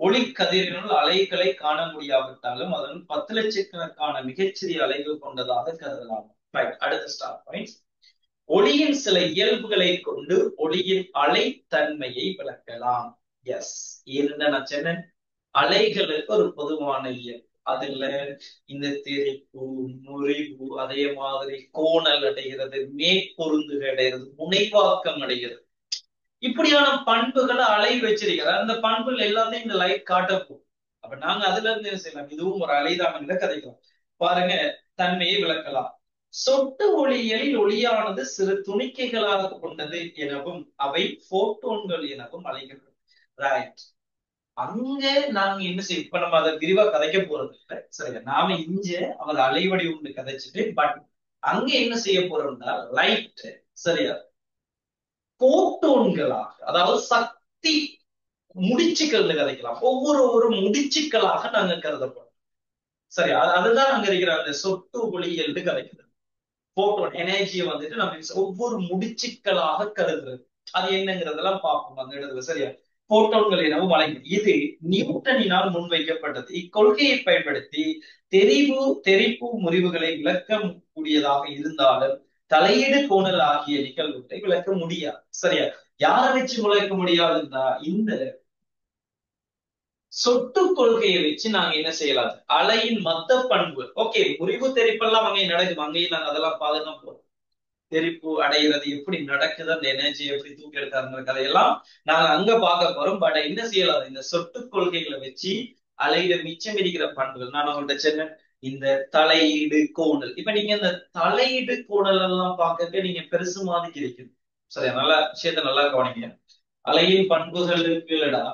ஒளிக்கதிரினுள் அலைகளை காண முடியாவிட்டாலும் அதன் 10 லட்சக்கணக்கான மிகச்சிறிய அலைகள் கொண்டதாக கருதலாம். அடுத்த ஸ்டார் பாயிண்ட் ஒளியின் சில இயல்புகளை கொண்டு ஒளியின் அலைத்தன்மையை விளக்கலாம். எஸ் என்ன நான் சொன்னேன் அலைகளுக்கு ஒரு பொதுவான இயல்பு அதுல இந்த திரிப்பு முறிவு அதே மாதிரி கோணல் அடைகிறது மேற்பொருந்துக அடைகிறது முனைவாக்கம் அடைகிறது இப்படியான பண்புகளை அலை வச்சிருக்கிறார். அந்த பண்புகள் எல்லாத்தையும் இந்த லைட் காட்டப்போம். அப்ப நாங்க அதுல இருந்து என்ன செய்யலாம் இதுவும் ஒரு அலைதான் கதைக்கலாம். பாருங்க தன்மையை விளக்கலாம். சொட்டு ஒளியியலில் ஒளியானது சிறு துணிக்கைகளாக கொண்டது எனவும் அவை போட்டோன்கள் எனவும் அழைக்கப்படும். ரைட். அங்க நாங்க என்ன செய்ய இப்ப நம்ம அதை விரிவா கதைக்க போறது இல்லை, சரியா? நாம இங்க அவர் அலைவடி உண்டு கதைச்சிட்டு, பட் அங்க என்ன செய்ய போறோம்னா லைட், சரியா, போட்டோன்களாக, அதாவது சக்தி முடிச்சுக்கள்னு கதைக்கலாம். ஒவ்வொரு முடிச்சுக்களாக நாங்க கருதப்படும், சரி. அதுதான் அங்க இருக்கிற அந்த சொட்டு ஒளியியல் கதைக்கிறது. போட்டோன் எனர்ஜியை வந்துட்டு நம்ம ஒவ்வொரு முடிச்சுக்களாக கருதுறது. அது என்னங்கிறதெல்லாம் பார்ப்போம் அந்த இடத்துல, சரியா? போட்டோன்கள் எனவும் வழங்கும். இது நியூட்டனினால் முன்வைக்கப்பட்டது. இக்கொள்கையை பயன்படுத்தி தெரிப்பு முறிவுகளை விளக்க கூடியதாக இருந்தாலும் தலையீடு கோணல் ஆகிய நிகழ்வுகளை விளக்க முடியாது, சரியா? யாரை வச்சு விளக்க முடியாதுன்னா இந்த சொட்டு கொள்கையை வச்சு நாங்க என்ன செய்யலாம், அலையின் மத்த பண்பு. ஓகே, முறிவு தெரிப்பெல்லாம் அங்கே நடக்கும், அங்கேயும் நாங்க அதெல்லாம் பாதுகாப்பு போறோம். தெரிப்பு அடைகிறது எப்படி நடக்குது, அந்த எனர்ஜி எப்படி தூக்கி எடுத்தாருங்கிற கதையெல்லாம் நாங்க அங்க பார்க்க போறோம். பட் என்ன செய்யலாம், இந்த சொட்டு கொள்கைகளை வச்சு அலையில மிச்சம் இருக்கிற பண்புகள் நான் உங்கள்கிட்ட சொன்னேன். இந்த தலையீடு கோணல், இப்ப நீங்க இந்த தலையீடு கோணல் எல்லாம் பார்க்க நீங்க பெருசு மாதிரி கிடைக்கும், சரியா? நல்லா விஷயத்த நல்லா கவனிங்க. அலையின் பண்புகளுக்குலடா,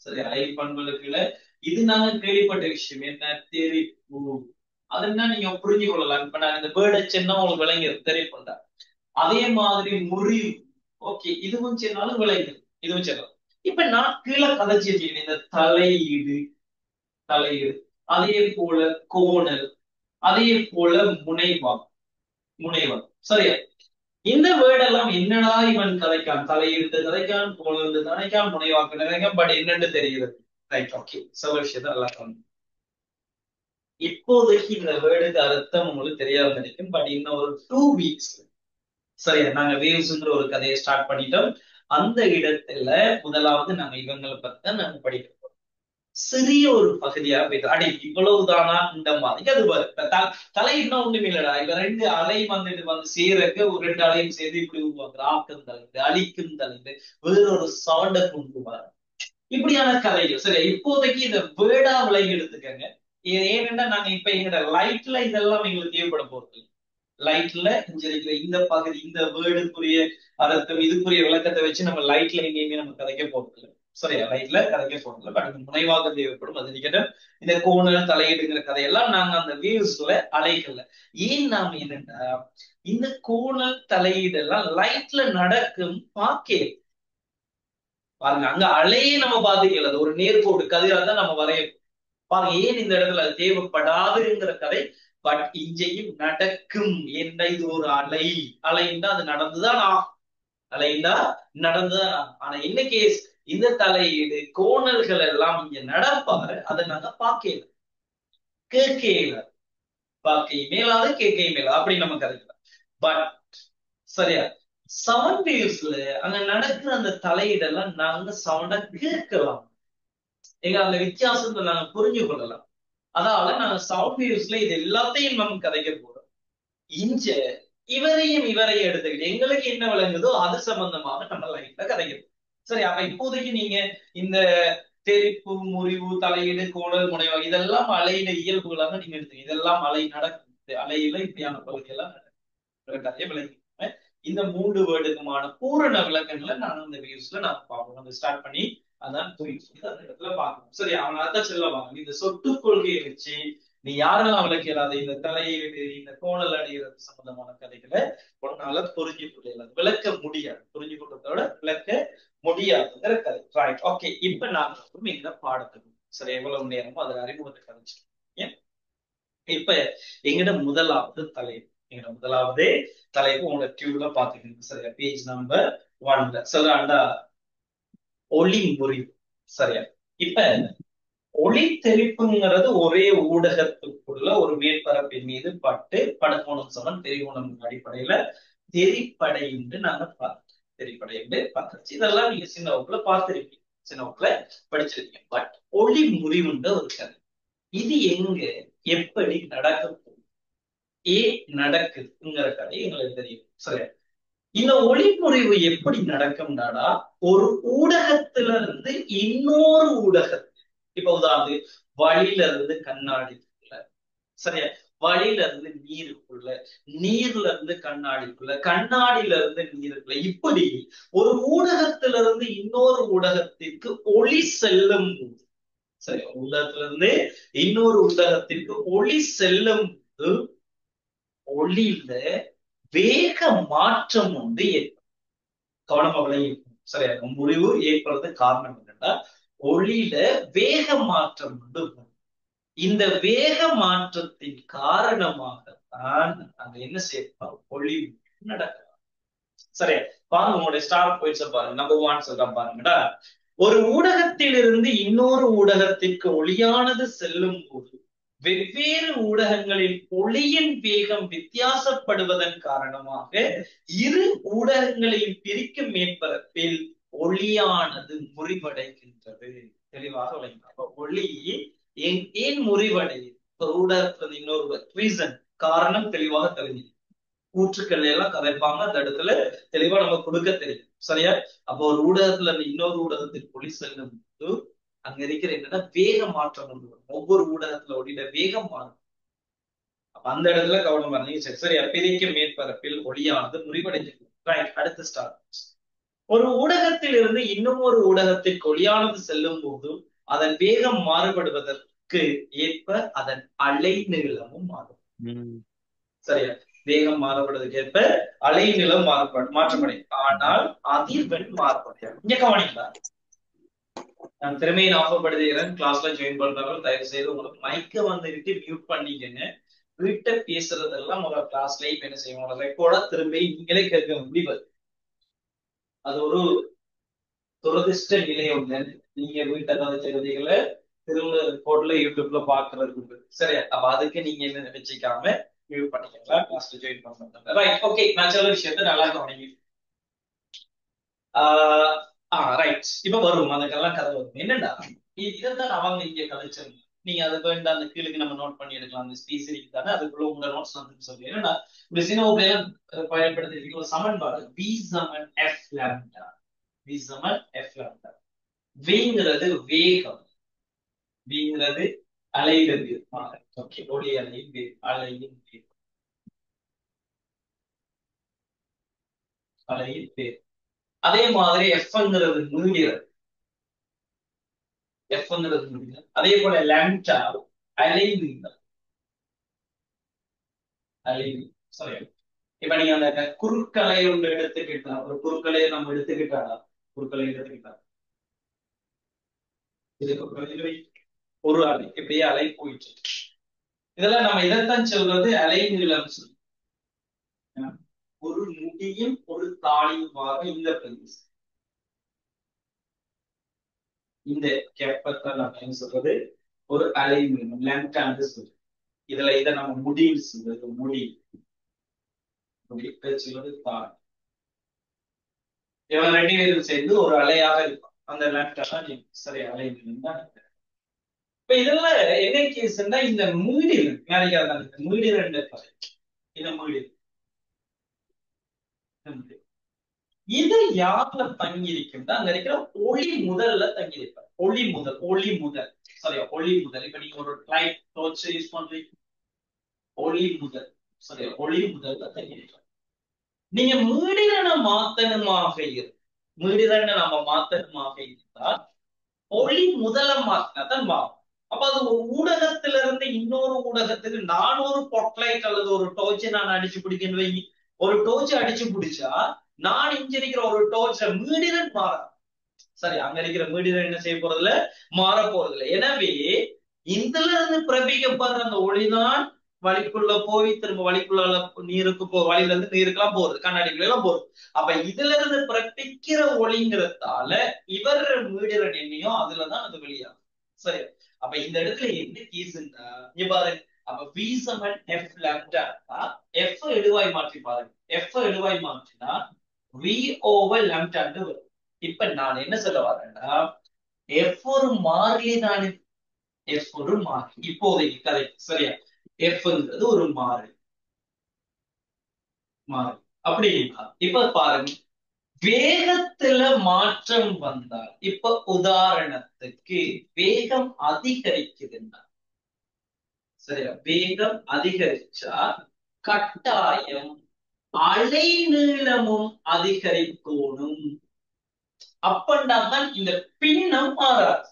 சரி, அலையின் பண்புகளுக்குல இது நாங்க கேள்விப்பட்ட விஷயம். என்ன தெரிப்பு, அதுன்னா நீங்க புரிஞ்சு கொள்ளலாம். இப்ப நான் இந்த பேர்டை சின்ன உங்களுக்கு விளங்கி தெரிவிப்பா. அதே மாதிரி முறிவு, ஓகே, இதுவும் சின்னாலும் விளையுது, இதுவும் சின்னம். இப்ப நான் கீழே கதைச்சிருக்கேன் இந்த தலையீடு, தலையீடு, அதே போல கோணல், அதே போல முனைவான், முனைவான், சரியா? இந்த வேர்ட் எல்லாம் என்னடா இவன் கதைக்கான், தலையிட்டு கதைக்கான், கோணல் கதைக்கான், முனைவாக்கு கதைக்கான், பட் என்னன்னு தெரிகிறது. ரைட், ஓகே, சில விஷயத்த நல்லா பண்ணணும். இப்போதைக்கு இந்த வேர்டுக்கு அர்த்தம் உங்களுக்கு தெரியாது நினைக்கும், பட் இன்னும் ஒரு 2 வீக்ஸ், சரியா, நாங்க வேவ்ஸ்ங்கிற ஒரு கதையை ஸ்டார்ட் பண்ணிட்டோம். அந்த இடத்துல முதலாவது நாங்க இவங்களை பத்தி தான் நாங்க படிக்கிறோம். சிறிய ஒரு பகுதியா போயிட்டு அடி இவ்வளவுதானா இந்த மாதிரி அது தலையிடனா ஒண்ணுமே இல்லடா. இப்ப 2 அலை வந்துட்டு வந்து சேரக்க ஒரு 2 அலையும் சேர்ந்து இப்படி உருவாக்குற ஆக்கம் தலைந்து அழிக்கும் தலைந்து வேறொரு சவுண்ட கொண்டு வர இப்படியான கதைகள், சரியா? இப்போதைக்கு இந்த வேர்டா விலகி எடுத்துக்கங்க. ஏனென்றா நாங்க இப்ப எங்கட லைட்ல இதெல்லாம் எங்களுக்கு தேவைப்பட போறது. லைட்ல இங்க இருக்கிற இந்த பகுதி, இந்த வேர்டுக்குரிய அர்த்தம், இதுக்குரிய விளக்கத்தை வச்சு நம்ம லைட்ல எங்கேயுமே நம்ம கதைக்க போறது, சரியா? லைட்ல கதைக்க போறது. பட் இந்த முனைவாக தேவைப்படும். அது நிக்கட்டும். இந்த கோணல் தலையீடுங்கிற கதையெல்லாம் நாங்க அந்த வியூஸ்ல அலைகள்ல ஏன் நாம என்னன்னா இந்த கோணல் தலையீடு எல்லாம் லைட்ல நடக்கும் பாக்கே பாருங்க. அங்க அலையே நம்ம பாத்துக்கல, அது ஒரு நேர்கோடு கதிராக தான் நம்ம வரைய பாருங்க. ஏன் இந்த இடத்துல அது தேவைப்படாதுங்கிற கதை. பட் இங்கேயும் நடக்கும் என்ற இது ஒரு அலை, அலைன்னா அது நடந்துதான் ஆகும், அலைன்னா நடந்துதான் ஆகும். ஆனா என்ன கேஸ், இந்த தலையீடு கோணல்கள் எல்லாம் இங்க நடப்பாரு, அதை நாங்க பார்க்கல, கேட்கல, பார்க்க மேலாது கேட்க மேலாது அப்படி நம்ம கதைக்கலாம். பட் சரியா, சவுண்ட் வேவ்ஸ்ல அங்க நடக்கிற அந்த தலையீடெல்லாம் நாங்க சவுண்டா கேட்கலாம். எங்க அந்த வித்தியாசத்தை நாங்க புரிஞ்சு கொள்ளலாம். அதாவது நாங்க சவுண்ட் வேவ்ஸ்ல இது எல்லாத்தையும் நம்ம கதைக்க போறோம். இஞ்ச இவரையும் எடுத்துக்கிட்டு எங்களுக்கு என்ன விளங்குதோ அது சம்பந்தமாக நம்ம லைஃப்ல கதைக்கிறோம், சரி? அப்ப இப்போதைக்கு நீங்க இந்த தெரிப்பு முறிவு தலையீடு கோணல் முனைவா இதெல்லாம் அலையில இயல்புகளாக நீங்க எடுத்துங்க. இதெல்லாம் அலை நடக்குது, அலையில இப்படியான பகுதியெல்லாம் கதையை விளங்கி இந்த 3 வேர்டுக்குமான பூரண விளக்கங்களை நான் இந்த வியூஸ்ல நான் பார்ப்போம். அந்த ஸ்டார்ட் பண்ணி அதான் அந்த இடத்துல பார்க்கணும், சரி? அவன் அதான் சொல்லுவாங்க, இந்த சொட்டு கொள்கையை வச்சு நீ யாரெல்லாம் விளக்கிறாத இந்த தலையீடு இந்த கோணல் அடைகிறது சம்பந்தமான கதைகளை உன்னால புரிஞ்சு கொள்ளலாம், விளக்க முடியாது. புரிஞ்சு கொள்றதோட விளக்க முடியாதுங்கிற கதை. Right, okay. இப்ப நான் இந்த பாடத்துக்கு, சரி, எவ்வளவு நேரமோ அதுல அறிமுகத்தை கதைச்சிட்டேன். இப்ப எங்கட முதலாவது தலைப்பு, எங்கட முதலாவது தலைப்பு உங்க டியூப்ல பாத்துக்கணும், சரியா? பேஜ் நம்பர் 1 சொல்றாண்டா ஒளி முறிவு, சரியா? இப்ப ஒளி தெளிப்புங்கிறது ஒரே ஊடகத்துக்குள்ள ஒரு மேற்பரப்பின் மீது பட்டு படக்கோணம் சமன் தெரிகோணம் அடிப்படையில தெரிப்படை என்று நாங்க பார்த்தோம். தெரிப்படை என்று பார்த்தாச்சு. இதெல்லாம் நீங்க சின்ன வகுப்புல பார்த்திருப்பீங்க, சின்ன வகுப்புல படிச்சிருக்கீங்க. பட் ஒளி முறிவுன்ற ஒரு கதை, இது எங்க எப்படி நடக்கும், நடக்குதுங்கிற கதை எங்களுக்கு தெரியும், சரியா? இந்த ஒளிமுறிவு எப்படி நடக்கும்னாடா ஒரு ஊடகத்துல இருந்து இன்னொரு ஊடகத்துக்கு, இப்ப உதாரணத்துக்கு வழியில இருந்து கண்ணாடி, சரியா, வழியில இருந்து நீருக்குள்ள, நீர்ல இருந்து கண்ணாடிக்குள்ள, கண்ணாடியில இருந்து நீருக்குள்ள, இப்படி ஒரு ஊடகத்திலிருந்து இன்னொரு ஊடகத்திற்கு ஒளி செல்லும் போது, சரி, ஊடகத்துல இருந்து இன்னொரு ஊடகத்திற்கு ஒளி செல்லும் போது ஒளியில வேக மாற்றம் வந்து ஏற்படும். கவனமா விளங்கிக்கும். சரியா? முறிவு ஏற்படுறது காரணம் என்னன்னா ஒளியில வேக மாற்றம் வந்து வரும். இந்த வேக மாற்றத்தின் காரணமாகத்தான் அங்க என்ன செய்யலாம், ஒளி நடக்கும். சரியா? பாருங்க, உங்களுடைய ஸ்டார் பாயிண்ட்ஸ் பாருங்க. நம்பர் 1 சொல்றேன் பாருங்கடா. ஒரு ஊடகத்தில் இருந்து இன்னொரு ஊடகத்திற்கு ஒளியானது செல்லும் போது வெவ்வேறு ஊடகங்களில் ஒளியின் வேகம் வித்தியாசப்படுவதன் காரணமாக இரு ஊடகங்களையும் பிரிக்கும் மேற்பரப்பில் ஒளியானது முறிவடைகின்றது. தெளிவாக விளங்கினார். ஒளி ஏன் முறிவடையுது? ஒரு ஊடகத்துல இன்னொரு ரீசன், காரணம் தெளிவாக தெரிஞ்சு கூற்றுக்கள் எல்லாம் கதைப்பாங்க. அந்த இடத்துல தெளிவா நம்ம கொடுக்க தெரியும். சரியா? அப்போ ஒரு ஊடகத்துல இருந்து இன்னொரு ஊடகத்திற்கு ஒளி செல்லும் போது அங்க இருக்கிற என்னன்னா வேக மாற்றம் வந்து வரும். ஒவ்வொரு ஊடகத்துல ஒளியில வேகம் மாறும். அப்ப அந்த இடத்துல கவனம் பண்ணீங்க. சரி, சரியா? பிரிக்கும் மேற்பரப்பில் ஒளியானது முறிவடைஞ்சிருக்கு. ரைட், அடுத்த ஸ்டார். ஒரு ஊடகத்தில் இருந்து இன்னும் ஒரு ஊடகத்திற்கு ஒளியானது செல்லும் போது அதன் வேகம் மாறுபடுவதற்கு ஏற்ப அதன் அலை நீளமும் மாறும். சரியா? வேகம் மாறுபடுவதற்கு ஏற்ப அலை நீளம் மாற்றமடையும். ஆனால் அதிர்வெண் மாறுபடும். இங்க கவனிங்களா, நான் திறமையை ஞாபகப்படுத்துகிறேன். கிளாஸ்ல ஜாயின் பண்றவங்க தயவு செய்து உங்களுக்கு மைக்க வந்துட்டு மியூட் பண்ணிக்கங்க. வீட்டை பேசுறதெல்லாம் ஒரு கிளாஸ்ல இப்ப என்ன செய்வோம், ரெக்கார்டா திரும்பி நீங்களே கேட்க முடியாது. அது ஒரு துரதிஷ்ட நிலை ஒண்ணு. நீங்க வீட்டை கதைகளை திரும்ப ரெக்கார்ட்ல யூடியூப்ல பாக்குறது. சரியா? அப்ப அதுக்கு நீங்க என்ன நினைச்சிக்காம மியூட் பண்ணிக்கலாம். கிளாஸ்ல ஜாயின் பண்ணுங்க. Right, okay. நான் சொல்ற விஷயத்த நல்லா கவனிங்க. ரைட், இப்ப வரும் அதுக்கெல்லாம் கதை வரும். என்னடா இதைத்தான் அவங்க இங்க கதைச்சிருங்க. நீங்க அதை வேண்டாம், அந்த கீழுக்கு நம்ம நோட் பண்ணி எடுக்கலாம். அந்த ஸ்பீஸ் இருக்கு தானே, அதுக்குள்ள உங்களோட நோட்ஸ் வந்து சொல்லி என்னன்னா இப்படி சினிமாவுக்கு பயன்படுத்தி ஒரு சமன்பாடு V சமன் F லாம்டா. V சமன் F லாம்டா. Vங்கிறது வேகம், Vங்கிறது அலைகிறது. ஓகே, ஒளி அலையின் அலையின் அலையின் பேர். அதே மாதிரி எஃப்ங்கிறது மீடியம், எஃப்ங்கிறது மீடியம். அதே போல லாம்டா அலை நீளம், அலை சாரி. இப்ப நீங்க அந்த குறுக்கலை ஒன்று எடுத்துக்கிட்டா, ஒரு குறுக்கலையை நம்ம எடுத்துக்கிட்டா, குறுக்கலை எடுத்துக்கிட்டா ஒரு அலை, இப்படியே அலை போயிட்டு, இதெல்லாம் நம்ம இதைத்தான் சொல்றது அலை நீளம். ஒரு முடியும் ஒரு தாளியுமாக இந்த பிரதேசம், இந்த கேப்பத்தை நம்ம என்ன சொல்றது, ஒரு அலை நீளம் லாம்டான்னு சொல்றது. இதுல இதை நம்ம முடின்னு சொல்றது. முடி சொல்றது தாள். இவன் ரெண்டு பேரும் சேர்ந்து ஒரு அலையாக இருக்கும். அந்த லாம்டா தான் சரி அலை நீளம் தான். இப்ப இதுல என்ன கேஸ்ன்னா இந்த மீடியம் நினைக்காதான், இந்த மீடியம் இந்த மீடியம் இது யாருல தங்கி இருக்குன்னா அங்க இருக்கிற ஒளி முதல்ல தங்கி இருப்பார். ஒளி முதல், ஒளி முதல், சரியா? ஒளி முதல். இப்ப நீங்க ஒரு லைட் டார்ச் யூஸ் பண்றீங்க, ஒளி முதல், சரியா? ஒளி முதல்ல தங்கி இருப்பார். நீங்க மீடியனை மாத்தனமாக இருக்கு, மீடியனை நம்ம மாத்தனமாக இருந்தால் ஒளி முதல்ல மாத்தினாதான் மாறும். அப்ப அது ஒரு ஊடகத்திலிருந்து இன்னொரு ஊடகத்துக்கு நான் ஒரு பொட்லைட் அல்லது ஒரு டோர்ச்சை நான் அடிச்சு பிடிக்கணும் வைங்க. ஒரு டோர்ச் அடிச்சு பிடிச்சா நான் இங்க இருக்கிற ஒரு டோர்ச்ச மீடியன் மாற, சரி, அங்க இருக்கிற மீடியன் என்ன செய்ய போறதில்ல, மாற போறதில்லை. எனவே இதுல இருந்து பிறப்பிக்கப்படுற அந்த ஒளிதான் வழிக்குள்ள போய் திரும்ப வழிக்குள்ள நீருக்கு வழியில இருந்து நீருக்கெல்லாம் போகுது, கண்ணாடிக்குள்ள எல்லாம் போகுது. அப்ப இதுல இருந்து பிறப்பிக்கிற ஒளிங்கிறதால இவர் மீடியன் என்னையோ அதுலதான் அது வெளியாகும். சரி, அப்ப இந்த இடத்துல என்ன கேஸ்ன்னா இங்க பாருங்க. அப்ப V சமன் F லாம்டா, F எழுவாய் மாற்றி பாருங்க. F எழுவாய் மாற்றினா V ஓவர் லாம்டான்னு வரும். இப்ப நான் என்ன சொல்ல வரேன்னா F ஒரு மாறிலி தானே, F ஒரு மாறி இப்போதைக்கு கதை. சரியா? Fங்கிறது ஒரு மாறி, மாறி. அப்படின்னா இப்ப பாருங்க, வேகத்துல மாற்றம் வந்தால், இப்ப உதாரணத்துக்கு வேகம் அதிகரிக்குதுன்னா, சரியா? வேகம் அதிகரிச்சா கட்டாயம் அலை நீளமும் அதிகரிக்கணும். அப்பண்டா தான் இந்த பின்னம் மாறாது.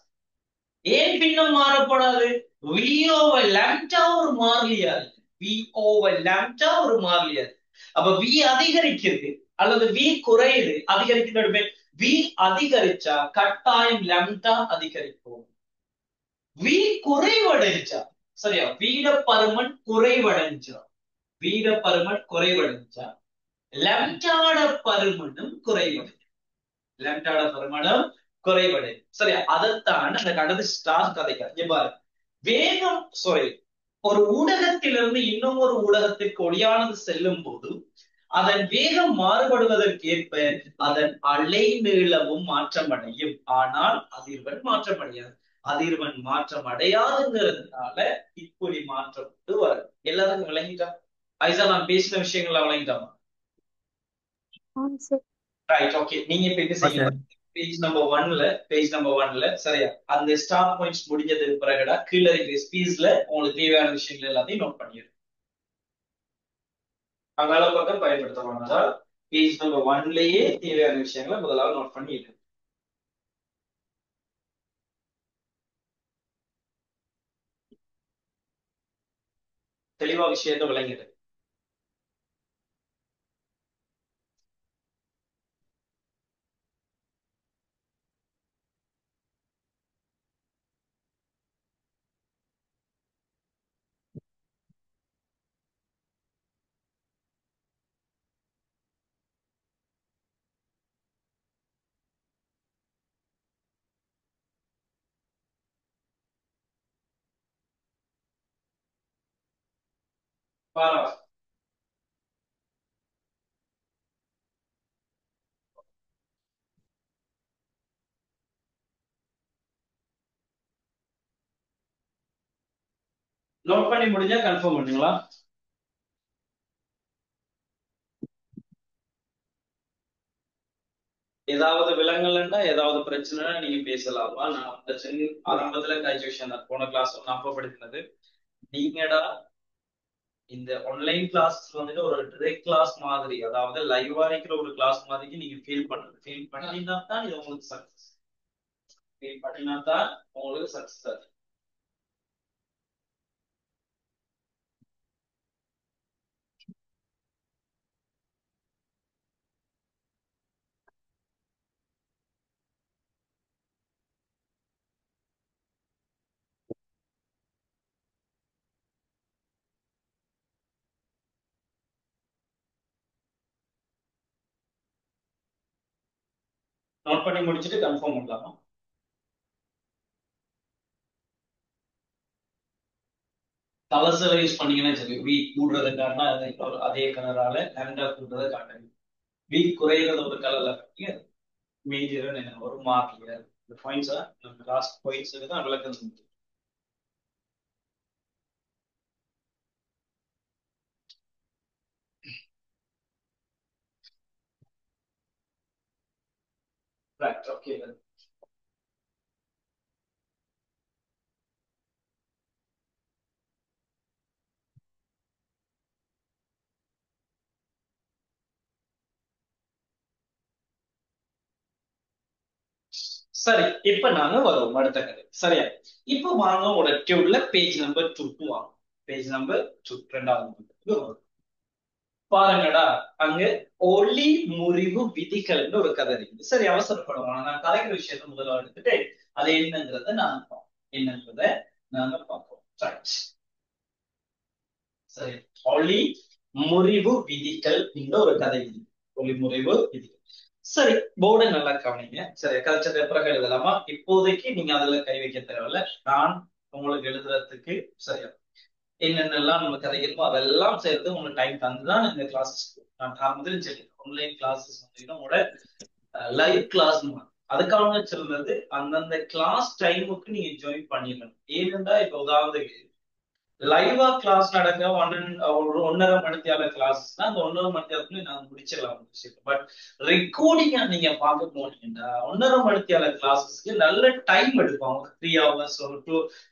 ஏன் பின்னம் மாறப்படாது? V over lambda ஒரு மாறிலியா இருக்கு. V over lambda ஒரு மாறிலியா இருக்கு. அப்ப V அதிகரிக்குது அல்லது V குறையுது. அதிகரிக்கிற V அதிகரிச்சா கட்டாயம் lambda அதிகரிக்கும். V குறைவடைஞ்சா சரியா? வீட பருமன் குறைவடைஞ்சா வீட பருமன் குறைவடைஞ்சா lambda பருமனும் குறைவடையும். lambda பருமனும் குறைவடையும். சரியா? அதைத்தான் அந்த கடந்து ஸ்டார் கதைக்க பாரு. வேகம் சாரி ஒரு ஊடகத்திலிருந்து இன்னும் ஒரு ஊடகத்திற்கு ஒளியானது செல்லும் போது அதன் வேகம் மாறுபடுவதற்கு ஏற்ப அதன் அலை நீளமும் மாற்றமடையும். ஆனால் அதிர்வெண் மாற்றமடையாது. அதிர்வெண் மாற்றம் அடையாதுங்கிறதுனால இப்படி மாற்றம் வரும். எல்லாருக்கும் விளங்கிட்டா? ஐசா நான் பேசின விஷயங்கள்லாம் விளங்கிட்டாமா? Right, okay. நீங்க இப்ப என்ன செய்யுங்க, பேஜ் நம்பர் ஒன்ல சரியா அந்த ஸ்டாப் பாயிண்ட்ஸ் முடிஞ்சதுக்கு பிறகுடா கீழே இருக்கிற ஸ்பீஸ்ல உங்களுக்கு தேவையான விஷயங்கள் எல்லாத்தையும் நோட் பண்ணிடுங்க. அங்கால பக்கம் பயன்படுத்தப்படாதா பேஜ் நம்பர் ஒன்லயே தேவையான விஷயங்களை முதலாவது நோட் பண்ணிடுங்க. தெளிவா விஷயத்தை விளங்கிடு. பரவாயில்ல. நோட் பண்ணி முடிஞ்சா கன்ஃபார்ம் பண்ணுங்களா? ஏதாவது விலங்கல்னா ஏதாவது பிரச்சனைனா நீங்க பேசலாமா? நான் அந்த ஆரம்பத்துல காய்ச்ச விஷயம் தான் போன கிளாஸ் ஞாபகப்படுத்தினது. நீங்கடா இந்த ஆன்லைன் கிளாஸ் வந்துட்டு ஒரு டிரெக்ட் கிளாஸ் மாதிரி, அதாவது லைவா இருக்கிற ஒரு கிளாஸ் மாதிரி நீங்க ஃபீல் பண்ணினா தான் இது உங்களுக்கு சக்சஸ். ஃபீல் பண்ணினா தான் உங்களுக்கு சக்சஸ். நோட் பண்ணி முடிச்சுட்டு கன்ஃபார்ம் பண்ணலாமா? கலர்ஸ்ல யூஸ் பண்ணீங்கன்னா சரி. வீக் கூடுறது காரணம் அதே கலரால லேண்டா கூடுறதை காட்டுங்க. வீக் குறையிறது ஒரு கலர்ல காட்டுங்க. மேஜர் ஒரு மார்க்ல இந்த பாயிண்ட்ஸா நம்ம லாஸ்ட் பாயிண்ட்ஸுக்கு தான் விளக்கம். Right, okay. சரி, இப்ப நாங்க வருவோம் அடுத்த கதை. சரியா? இப்ப வாங்க உங்களோட டியூப்ல பேஜ் நம்பர் 2 வாங்க. பேஜ் நம்பர் 2 ரெண்டாவது வரும். பாருங்கடா, அங்க ஒளி முறிவு விதிகள்னு ஒரு கதை இருக்கு. சரி, அவசரப்படுவோம். நான் கதைக்கிற விஷயத்த முதல்ல எடுத்துட்டு அது என்னங்கிறத நாங்க பார்ப்போம். என்னங்கிறத நாங்க பார்ப்போம். Right. சரி, ஒளி முறிவு விதிகள் இந்த ஒரு கதை இது. ஒளி முறிவு விதிகள். சரி, போர்டை நல்லா கவனிங்க. சரி, கதைச்சதை பிறகு எழுதலாமா? இப்போதைக்கு நீங்க அதுல கை வைக்க தேவையில்ல. நான் உங்களுக்கு எழுதுறதுக்கு சரியா என்னென்னலாம் நம்ம கதைக்கிறோமோ அதெல்லாம் சேர்த்து உங்களுக்கு டைம் தந்துதான் இந்த கிளாஸஸ். நான் முதல் சரி ஆன்லைன் கிளாஸஸ் வந்து உங்களோட லைவ் கிளாஸ் அதுக்காக வச்சிருந்தது. அந்தந்த கிளாஸ் டைமுக்கு நீங்க ஜாயின் பண்ணிடணும். ஏனென்றா இப்ப உதாரணத்துக்கு லைவா கிளாஸ் நடக்க ஒரு 1.5 மணித்தியால கிளாஸ்னா அந்த 1.5 மணித்தியாலத்துல நாங்க முடிச்சிடலாம் பட் ரெக்கார்டிங்கா நீங்க பார்க்க போனீங்கன்னா 1.5 மணித்தியால கிளாஸஸ்க்கு நல்ல டைம் எடுப்பாங்க. 3 ஹவர்ஸ் ஒரு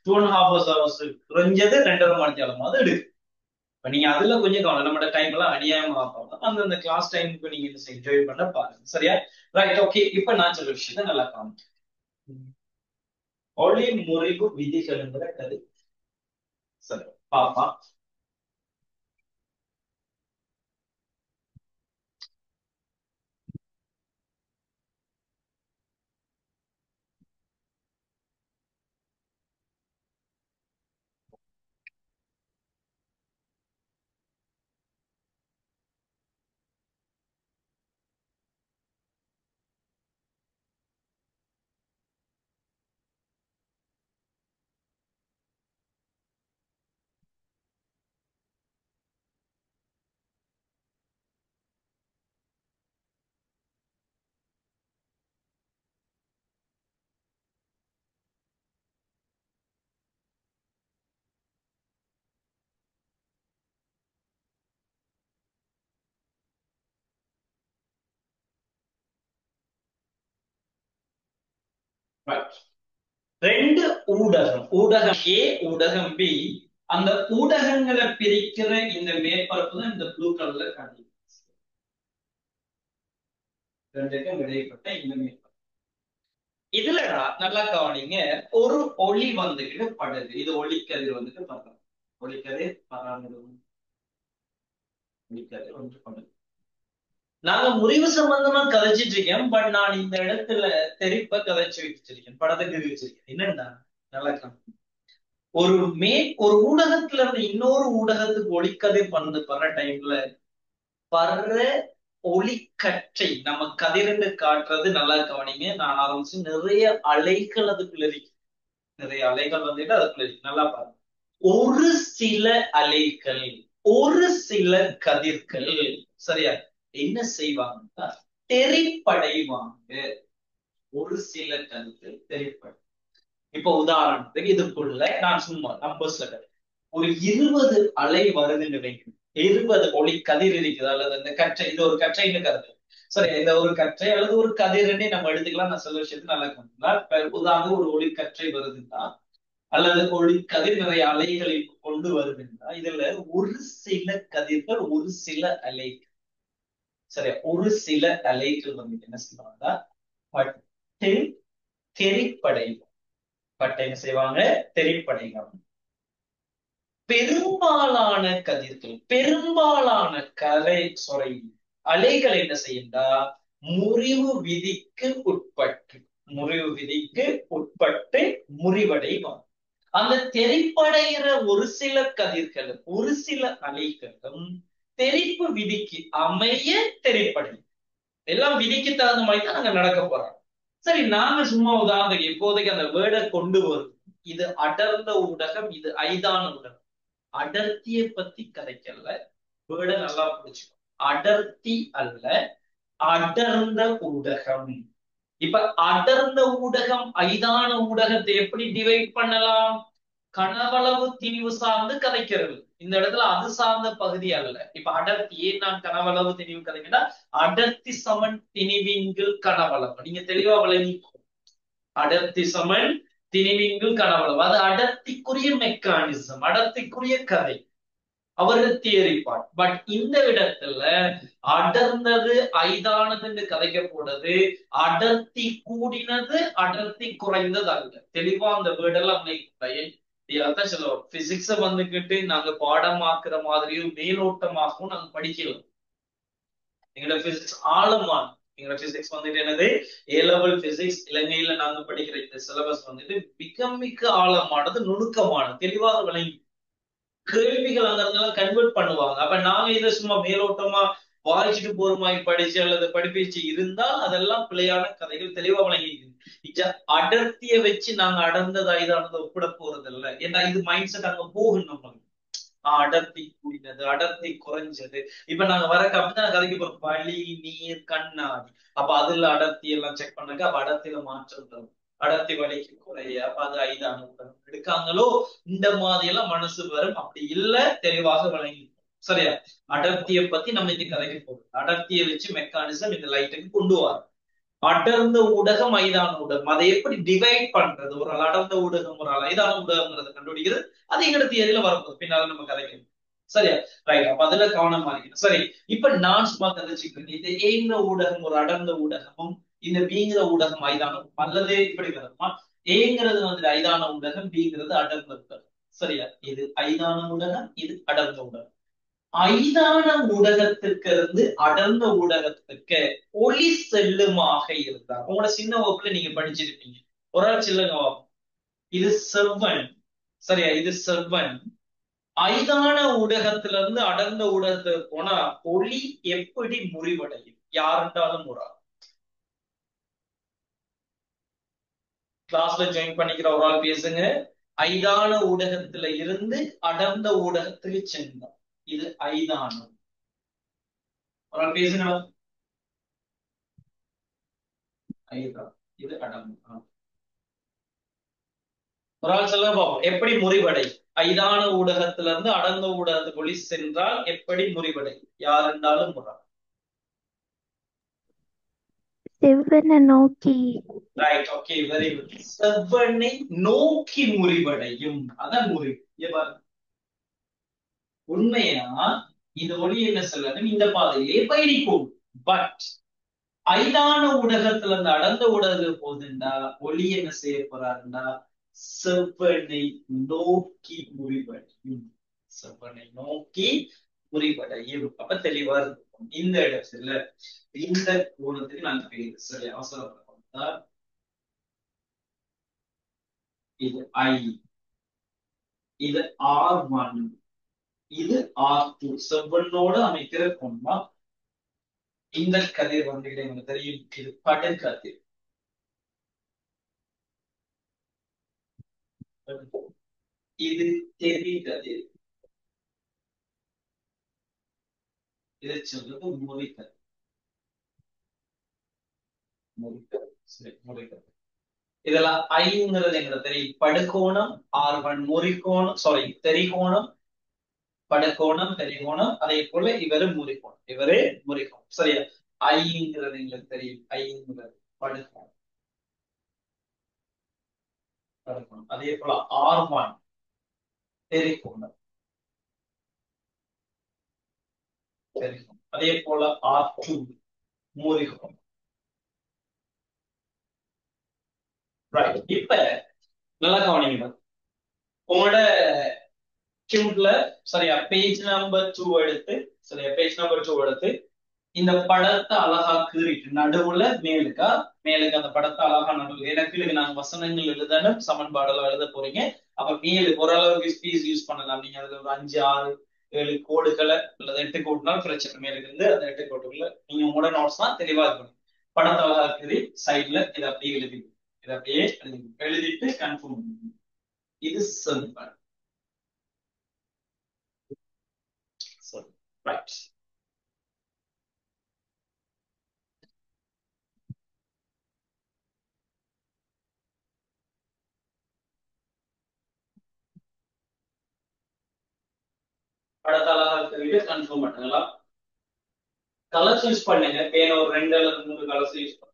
2.5 ஹவர்ஸ் குறைஞ்சது 2.5 மணித்தியாலமாவது எடுக்கும். இப்ப நீங்க அதுல கொஞ்சம் கவனம் நம்மளோட டைம் எல்லாம் அநியாயமா ஆகும். அந்த கிளாஸ் டைமுக்கு நீங்க என்ஜாய் பண்ண பாருங்க. சரியா? Right, okay. இப்ப நான் சொல்ற விஷயத்த நல்லா காணும். ஒளி முறிவு விதிகள்ங்கிற கரு. சரி, பாப்பா. Right. ரெண்டு ஊடகம், ஊடகம் ஏ, ஊடகம் பி. அந்த ஊடகங்களை பிரிக்கிற இந்த மேற்பரப்பு தான் இந்த ப்ளூ கலர்ல காட்டி. ரெண்டுக்கும் இடைப்பட்ட இந்த மேற்பரப்பு. இதுலடா நல்லா கவனிங்க. ஒரு ஒளி வந்துகிட்டு படுது. இது ஒளிக்கதிர் வந்துட்டு படுறது. ஒளிக்கதிர் பராமரி ஒளிக்கதிர் வந்து படுது. நாங்க முறிவு சம்பந்தமா கதைச்சிட்டு இருக்கேன். பட் நான் இந்த இடத்துல தெரிப்ப கதைச்சு வச்சிருக்கேன். படத்துக்கு வச்சிருக்கேன். என்னன்னா நல்லா கவனிங்க. ஒரு ஊடகத்துல இருந்து இன்னொரு ஊடகத்துக்கு ஒளிக்கதிர் படுற டைம்ல படுற ஒளிக்கற்றை நம்ம கதிர்ந்து காட்டுறது நல்லா கவனிங்க. நான் ஆரம்பிச்சு நிறைய அலைகள் அதுக்குள்ள இருக்கு. நிறைய அலைகள் வந்துட்டு அதுக்குள்ள இருக்கு. நல்லா பாருங்க. ஒரு சில அலைகள், ஒரு சில கதிர்கள் சரியா என்ன செய்வாங்கன்னா தெரிப்படைவாங்க. ஒரு சில கதிர்கள் தெரிப்படை. இப்ப உதாரணத்துக்கு இதுக்குள்ள நான் சும்மா நம்பர்ஸ்ல ஒரு 20 அலை வருதுன்னு வைக்கணும். 20 ஒளி கதிர் இருக்குது அல்லது அந்த கற்றை, இது ஒரு கற்றைன்னு கருத்து. சரி, இந்த ஒரு கற்றை அல்லது ஒரு கதிர்னே நம்ம எடுத்துக்கலாம். நான் சொல்ல விஷயத்து நல்லா உதாரணம் ஒரு ஒளி கற்றை வருதுன்னா அல்லது ஒளி கதிர் நிறைய அலைகளை கொண்டு வருதுன்னா இதுல ஒரு சில கதிர்கள், ஒரு சில அலைகள் சரியா, ஒரு சில அலைகள் வந்து என்ன செய்வாங்கன்னா பட்டு தெரிப்படையும். பட்டை என்ன செய்வாங்க? தெரிப்படையும். பெரும்பாலான கதிர்கள், பெரும்பாலான கரை அலைகள் என்ன செய்யுண்டா முறிவு விதிக்கு உட்பட்டு, முறிவு விதிக்கு உட்பட்டு முறிவடைவாங்க. அந்த தெரிப்படைகிற ஒரு சில கதிர்களும் ஒரு சில அலைகளும் தெரிப்பு விதிக்கு அமைய தெரிப்படையும். எல்லாம் விதிக்கு தகுந்த மாதிரி தான் அங்க நடக்க போறாங்க. சரி, நாங்க சும்மா உதாரணத்துக்கு இப்போதைக்கு அந்த வேர்டை கொண்டு வரும். இது அடர்ந்த ஊடகம், இது ஐதான ஊடகம். அடர்த்தியை பத்தி கதைக்கல. வேர்டை நல்லா புரிச்சுக்கோ. அடர்த்தி அல்ல, அடர்ந்த ஊடகம். இப்ப அடர்ந்த ஊடகம் ஐதான ஊடகத்தை எப்படி டிவைட் பண்ணலாம்? கனவளவு திணிவு சார்ந்து கதைக்கிறது. இந்த இடத்துல அது சார்ந்த பகுதி அல்ல. இப்ப அடர்த்தி ஏன் நான் கனவளவு திணிவு கதைக்கிறேன்னா அடர்த்தி சமன் திணிவின்கள் கனவளவு. நீங்க தெளிவா விளங்கிக்கோ. அடர்த்தி சமன் திணிவின்கள் கனவளவு அது அடர்த்திக்குரிய மெக்கானிசம், அடர்த்திக்குரிய கதை, அவரது தியரி பார்ட். பட் இந்த இடத்துல அடர்ந்தது ஐதானது கதைக்க போனது அடர்த்தி கூடினது அடர்த்தி குறைந்தது அல்ல. தெளிவா அந்த வேர்டெல்லாம் அதான் சொல்லுவோம். பிசிக்ஸ வந்துகிட்டு நாங்க பாடமாக்குற மாதிரியும் மேலோட்டமாகவும் நாங்க படிக்கலாம். எங்களோட பிசிக்ஸ் ஆழமான, எங்களோட பிசிக்ஸ் வந்துட்டு என்னது ஏ லெவல் பிசிக்ஸ் இலங்கையில நாங்க படிக்கிற இந்த சிலபஸ் வந்துட்டு மிக மிக ஆழமானது, நுணுக்கமானது, தெளிவாக விளங்கி கேள்விகள் அங்க இருந்தெல்லாம் கன்வெர்ட் பண்ணுவாங்க. அப்ப நாங்க இதை சும்மா மேலோட்டமா வாய்ச்சிட்டு போற மாதிரி படிச்சு அல்லது படிப்பிச்சு இருந்தால் அதெல்லாம் பிழையான கதைகள். தெளிவா விளங்கிக்குது. அடர்த்தியை வச்சு நாங்க அடர்ந்ததா இதானதை ஒப்பிட போறது இல்லை. ஏன்னா இது மைண்ட் செட் அங்க போகும் நம்மளுக்கு. அடர்த்தி கூடினது, அடர்த்தி குறைஞ்சது. இப்ப நாங்க வர அப்படிதான் கதைக்கு போறோம். வழி, நீர், கண்ணாடி. அப்ப அதுல அடர்த்தி எல்லாம் செக் பண்ணாங்க. அப்ப அடர்த்தியில மாற்றம் தரும். அடர்த்தி வலிக்கு குறைய அப்ப அது ஐதான ஊடகம் எடுக்காங்களோ இந்த மாதிரி எல்லாம் மனசு வரும். அப்படி இல்ல தெளிவாக விளங்கி சரியா. அடர்த்தியை பத்தி நம்ம இன்னைக்கு கதைக்கு போறோம். அடர்த்தியை வச்சு மெக்கானிசம் இந்த லைட்டுக்கு கொண்டு வரும். அடர்ந்த ஊடகம் ஐதான ஊடகம் அதை எப்படி டிவைட் பண்றது, ஒரு ஆள் அடர்ந்த ஊடகம் ஒரு ஆள் ஐதான ஊடகம்ங்கிறத கண்டுபிடிக்கிறது அது எங்கட தியரியில வரப்போகுது பின்னால நம்ம கதைக்கணும். சரியா ரைட். அப்ப அதுல கவனமா இருக்கணும். சரி இப்ப நான் சும்மா கதைச்சுக்கிறேன். இது ஏங்கிற ஊடகம் ஒரு அடர்ந்த ஊடகமும் இந்த பீங்கிற ஊடகம் ஐதானம் அல்லது இப்படி வருமா, ஏங்கிறது வந்து ஐதான ஊடகம் பீங்கிறது அடர்ந்த ஊடகம். சரியா இது ஐதான ஊடகம் இது அடர்ந்த ஊடகம். ஐதான ஊடகத்திற்கு இருந்து அடர்ந்த ஊடகத்துக்கு ஒளி செல்லுமாக இருந்தார். உங்களோட சின்ன வகுப்புல நீங்க படிச்சிருப்பீங்க. ஒரு ஆள் சில்லுங்க வகுப்பு. இது செவ்வன். சரியா இது செவ்வன். ஐதான ஊடகத்திலிருந்து அடர்ந்த ஊடகத்துக்கு போனா ஒளி எப்படி முறிவடையும்? யாருண்டாலும் ஒரு ஆள் கிளாஸ்ல ஜாயின் பண்ணிக்கிற ஒரு ஆள் பேசுங்க. ஐதான ஊடகத்துல இருந்து அடர்ந்த ஊடகத்துக்கு சென்றார். இது ஐதானம். ஒரு ஆள் பேசுங்க. ஐதானம் இது அடர்ந்த. ஒரு ஆள் சொல்ல பார்ப்போம் எப்படி முறிவடை. ஐதான ஊடகத்துல இருந்து அடர்ந்த ஊடகத்துக்கு ஒளி சென்றால் எப்படி முறிவடை? யார் என்றாலும் ஒரு ஆள். செவ்வனை நோக்கி. Right okay very good. செவ்வனை நோக்கி முறிவடையும். அதான் முறிவு. இங்க பாருங்க. உண்மையா இந்த ஒளி என்ன செல்லணும் இந்த பாதையிலே பயணிக்கும். பட் ஐதான ஊடகத்துல இருந்து அடர்ந்த ஊடகத்துக்கு போகுதுண்டா ஒளி என்ன செய்ய போறாருண்டா செவ்வனை நோக்கி முறிவடையும். செவ்வனை நோக்கி முறிவடையும். அப்ப தெளிவா இருக்கும் இந்த இடத்துல இந்த கோணத்துக்கு நான் பேரு சரி அவசரப்பட்டா இது ஐ, இது R1, இது R2 செவ்வனோடு அமைக்கிற கோணமா. இந்த கதிர் வந்து எனக்கு தெரியும் இது படுகதிர். இது தெரிகதிர். இதை சொல்றது முறிகதிர். முறிகதிர் சரி முறிகதிர். இதெல்லாம் ஐங்கிறது எங்களுக்கு தெரியும் படுகோணம் R1 முறிகோணம் சாரி தெரிகோணம் படுகோணம் தெரிகோணம் அதே போல இவரு முறிகோணம் இவரு முறிகோணம் சரியா. ஐங்கிறது எங்களுக்கு தெரியும் ஐங்கிறது படுகோணம் படுகோணம் அதே போல R1 தெரிகோணம் தெரிகோணம் அதே போல R2 முறிகோணம். ரைட் இப்ப நல்லா கவனிங்க. உங்களோட டியூப்ல சரியா பேஜ் நம்பர் 2 எடுத்து சரியா பேஜ் நம்பர் 2 எடுத்து இந்த படத்தை அழகா கீறிட்டு நடுவுல மேலுக்கா மேலுக்கு அந்த படத்தை அழகா நடுவுல எனக்கு நாங்க வசனங்கள் எழுதணும் சமன்பாடெல்லாம் எழுத போறீங்க. அப்ப மேலு ஓரளவுக்கு ஸ்பீஸ் யூஸ் பண்ணலாம். நீங்க அதுல ஒரு 5 6 7 கோடுகளை அல்லது 8 கோடுனாலும் பிரச்சனை. மேலுக்கு இருந்து அந்த 8 கோடுகளை நீங்க உங்களோட நோட்ஸ் தான் தெளிவா இருக்கணும். படத்தை அழகா கீறி சைட்ல இதை அப்படியே எழுதி இதை அப்படியே எழுதிட்டு கன்ஃபார்ம் பண்ணுங்க. இது சிம்பிள். சரி ரைட். படத்தை அழகா கீறிட்டு கன்ஃபார்ம் பண்ணுங்களா. கலர்ஸ் யூஸ் பண்ணுங்க. பேன ஒரு 2 அல்லது 3 கலர்ஸ் யூஸ் பண்ணுங்க.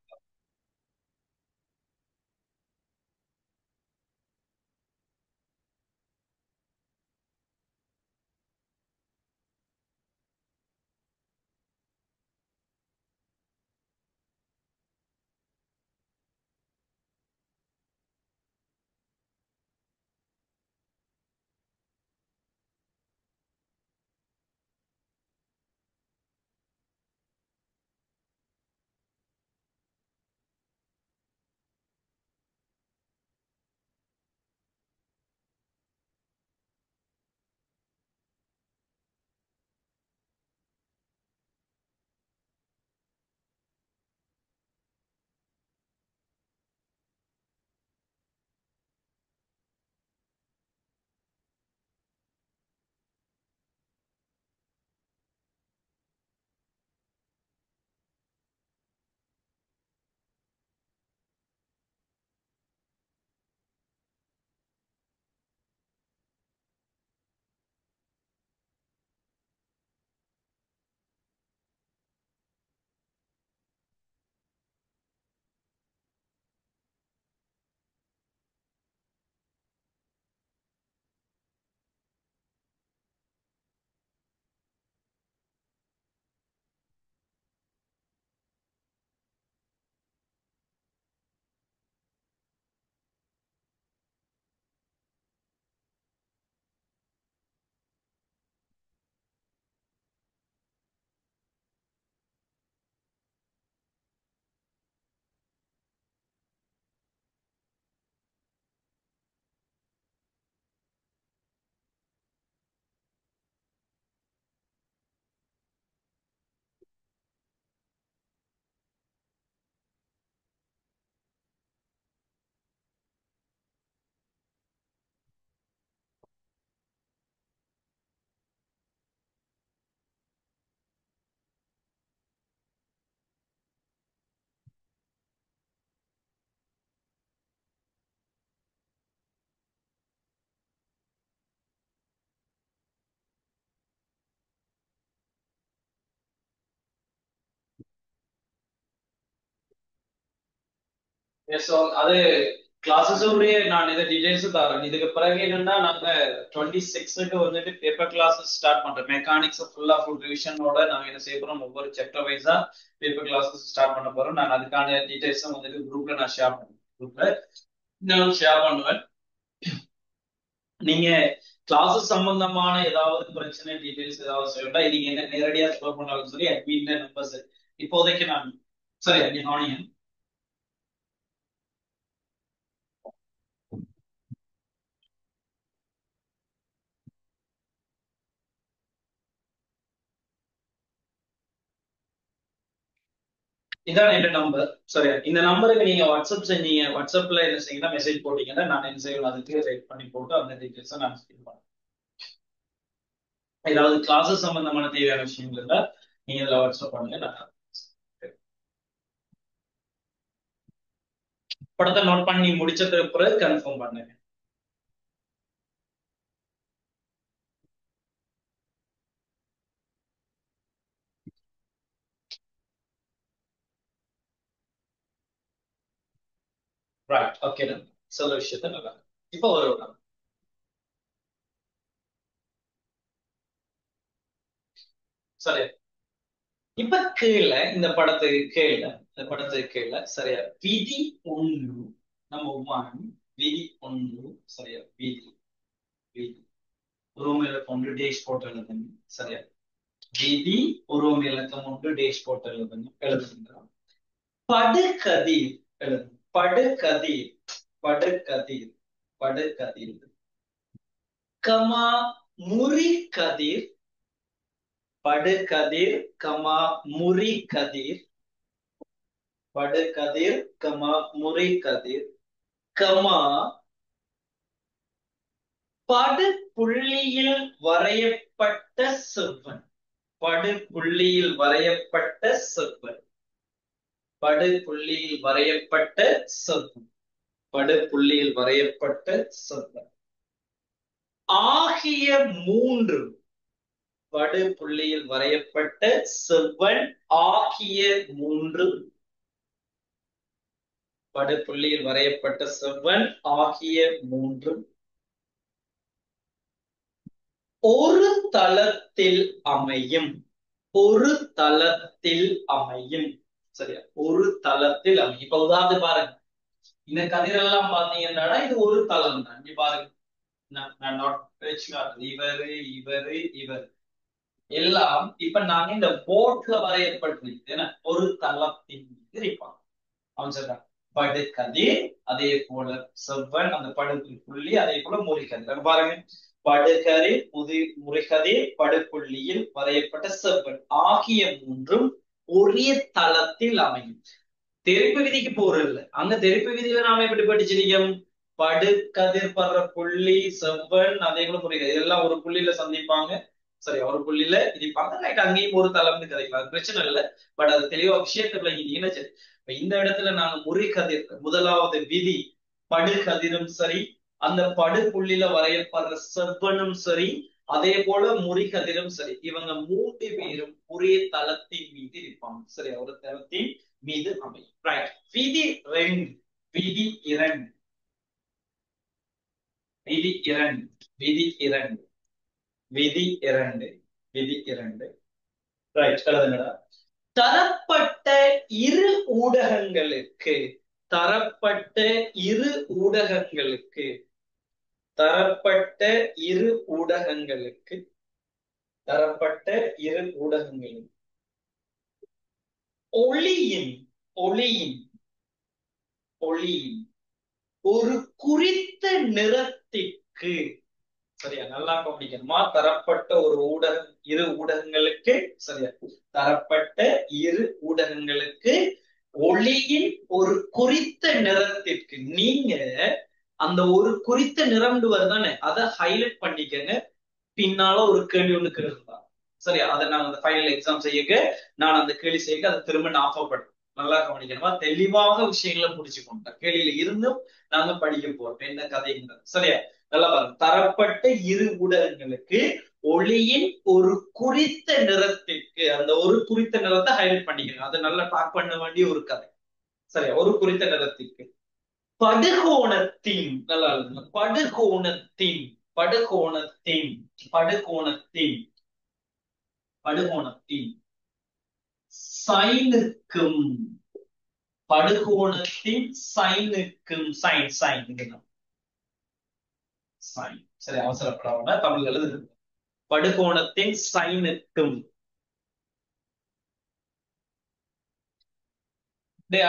ஸோ அது கிளாஸஸோடய நான் இதை டீடைல்ஸ் தரேன். இதுக்கு பிறகு என்னன்னா நாங்க 26க்கு வந்துட்டு பேப்பர் கிளாஸஸ் ஸ்டார்ட் பண்றோம். மெக்கானிக்ஸ் ஃபுல் ரிவிஷனோட நாங்க என்ன செய்ய போறோம், ஒவ்வொரு சாப்டர் வைஸா பேப்பர் கிளாஸஸ் ஸ்டார்ட் பண்ண போறோம். நான் அதுக்கான டீடைல்ஸும் வந்துட்டு குரூப்ல நான் ஷேர் பண்ணுவேன். குரூப்ல நான் ஷேர் பண்ணுவேன். நீங்க கிளாஸஸ் சம்பந்தமான ஏதாவது பிரச்சனை டீடைல்ஸ் ஏதாவது சொல்லட்டா நீங்க என்ன நேரடியா சொல்ல பண்ணாலும் சரி, அட்மின் நம்பர்ஸ் இப்போதைக்கு நான் சரி நீ கவனிங்க. இதான் என் நம்பர். சரியா, இந்த நம்பருக்கு நீங்க வாட்ஸ்அப் செஞ்சீங்க, வாட்ஸ்அப்ல என்ன செய்யுங்கன்னா மெசேஜ் போட்டீங்கன்னா நான் என்ன செய்வேன் அதுக்கு ரைட் பண்ணி போட்டு அந்த டீடைல்ஸை நான் ஃபில் பண்ணுவேன். ஏதாவது கிளாஸஸ் சம்பந்தமான தேவையான விஷயங்கள் இருந்தா நீங்க இதுல வாட்ஸ்அப் பண்ணுங்க. நான் படத்தை நோட் பண்ணி முடிச்சதுக்கு பிறகு கன்ஃபார்ம் பண்ணுங்க. Right, okay. சொல்ல விஷயத்த நல்லா இப்போ ஒரு சரி. இப்ப கீழே இந்த படத்துக்கு கீழே சரியா விதி ஒன்று நம்ம ஒன் விதி ஒன்று சரியா விதி விதி உருவம் இலக்கம் ஒன்று டேஷ் போட்டு எழுதுங்க. சரியா, விதி உருவம் இலக்கம் ஒன்று டேஷ் போட்டு எழுதுகின்றோம். படுகதிர் எழுது. படுகதிர் படுகதிர் படுகதிர் கமா முறிகதிர். படுகதிர் கமா முறிகதிர். படுகதிர் கமா முறிகதிர் கமா படுபுள்ளியில் வரையப்பட்ட செவ்வன். படுபுள்ளியில் வரையப்பட்ட செவ்வன். படுபுள்ளியில் வரையப்பட்ட செவ்வன். படுபுள்ளியில் வரையப்பட்ட செவ்வன் ஆகிய மூன்று. படுபுள்ளியில் வரையப்பட்ட செவ்வன் ஆகிய மூன்று. படுபுள்ளியில் வரையப்பட்ட செவ்வன் ஆகிய மூன்று ஒரு தளத்தில் அமையும். ஒரு தளத்தில் அமையும். சரியா, ஒரு தளத்தில் அமையும். இப்ப உதாரணம் பாருங்க, இந்த கதிரெல்லாம் பாத்தீங்கன்னா இது ஒரு தளம் தான். இங்க பாருங்க, நான் நோட் வச்சு காட்டுறது. இவரு இவரு இவர் எல்லாம் இப்ப நாங்க இந்த போர்ட்ல வரையப்பட்டிருக்கு ஒரு தளத்தின் மீது இருப்பாங்க. அவன் சொல்றான் படுகதிர், அதே போல செவ்வன், அந்த படுகதிர் புள்ளி, அதே போல முறிகதிர். பாருங்க, படுகதிர் முறிகதிர் படுப்புள்ளியில் வரையப்பட்ட செவ்வன் ஆகிய மூன்றும் ஒரே தளத்தில் அமையும். தெரிப்பு விதிக்கு போறது இல்லை. அங்க தெரிப்பு விதியில நாம எப்படி படிச்சிருக்கோம், படுகதிர் படுற புள்ளி செவ்வன் அதே போல முறிகதிர் எல்லாம் ஒரு புள்ளியில சந்திப்பாங்க. சரி, ஒரு புள்ளியில இடிப்பாங்க. ரைட், அங்கேயும் ஒரு தளம்னு கதைக்கலாம், அது பிரச்சனை இல்லை. பட் அது தெளிவா விஷயத்துல இது சரி. இப்ப இந்த இடத்துல நாங்க முறிகதிர் முதலாவது விதி படுகதிரும் சரி, அந்த படுபுள்ளியில வரையப்படுற செவ்வனும் சரி, அதே போல முறிகதிரும் சரி, இவங்க மூன்று பேரும் ஒரே தளத்தின் மீது இருப்பாங்க. சரியா, ஒரு தளத்தின் மீது அமையும். ரைட், விதி ரெண்டு. விதி இரண்டு. விதி இரண்டு. விதி இரண்டு. விதி இரண்டு. விதி இரண்டு. ரைட், எழுதுங்கடா. தரப்பட்ட இரு ஊடகங்களுக்கு. தரப்பட்ட இரு ஊடகங்களுக்கு. தரப்பட்ட இரு ஊடகங்களுக்கு. தரப்பட்ட இரு ஊடகங்களுக்கு ஒளியின் ஒளியின் ஒளியின் ஒரு குறித்த நிறத்திற்கு. சரியா, நல்லா கவனிக்கணுமா, தரப்பட்ட ஒரு ஊடகம் இரு ஊடகங்களுக்கு. சரியா, தரப்பட்ட இரு ஊடகங்களுக்கு ஒளியின் ஒரு குறித்த நிறத்திற்கு. நீங்க அந்த ஒரு குறித்த நிறம் வருதானே அதை ஹைலைட் பண்ணிக்கங்க. பின்னால ஒரு கேள்வி ஒண்ணு கேட்டுருந்தா சரியா, அதை நான் அந்த ஃபைனல் எக்ஸாம் செய்யக்க நான் அந்த கேள்வி செய்ய அதை திரும்ப ஞாபகப்படுத்தும். நல்லா கவனிக்கணுமா, தெளிவாக விஷயங்களை முடிச்சுக்கோங்க. கேள்வியில இருந்தும் நாங்க படிக்க போறோம் என்ன கதைங்கிறது. சரியா, நல்லா பாருங்க. தரப்பட்ட இரு ஊடகங்களுக்கு ஒளியின் ஒரு குறித்த நிறத்திற்கு. அந்த ஒரு குறித்த நிறத்தை ஹைலைட் பண்ணிக்கணும். அதை நல்லா டாக் பண்ண வேண்டிய ஒரு கதை. சரியா, ஒரு குறித்த நிறத்திற்கு. படுகோணத்தின், நல்லா எழுதுங்க. படுகோணத்தின், படுகோணத்தின், படுகோணத்தின், படுகோணத்தின் சைனுக்கும், படுகோணத்தின் சைனுக்கும், சைன் சைன் இதுதான் சைன். சரி, அவசரப்படாம தமிழ் எழுது. படுகோணத்தின் சைனுக்கும்.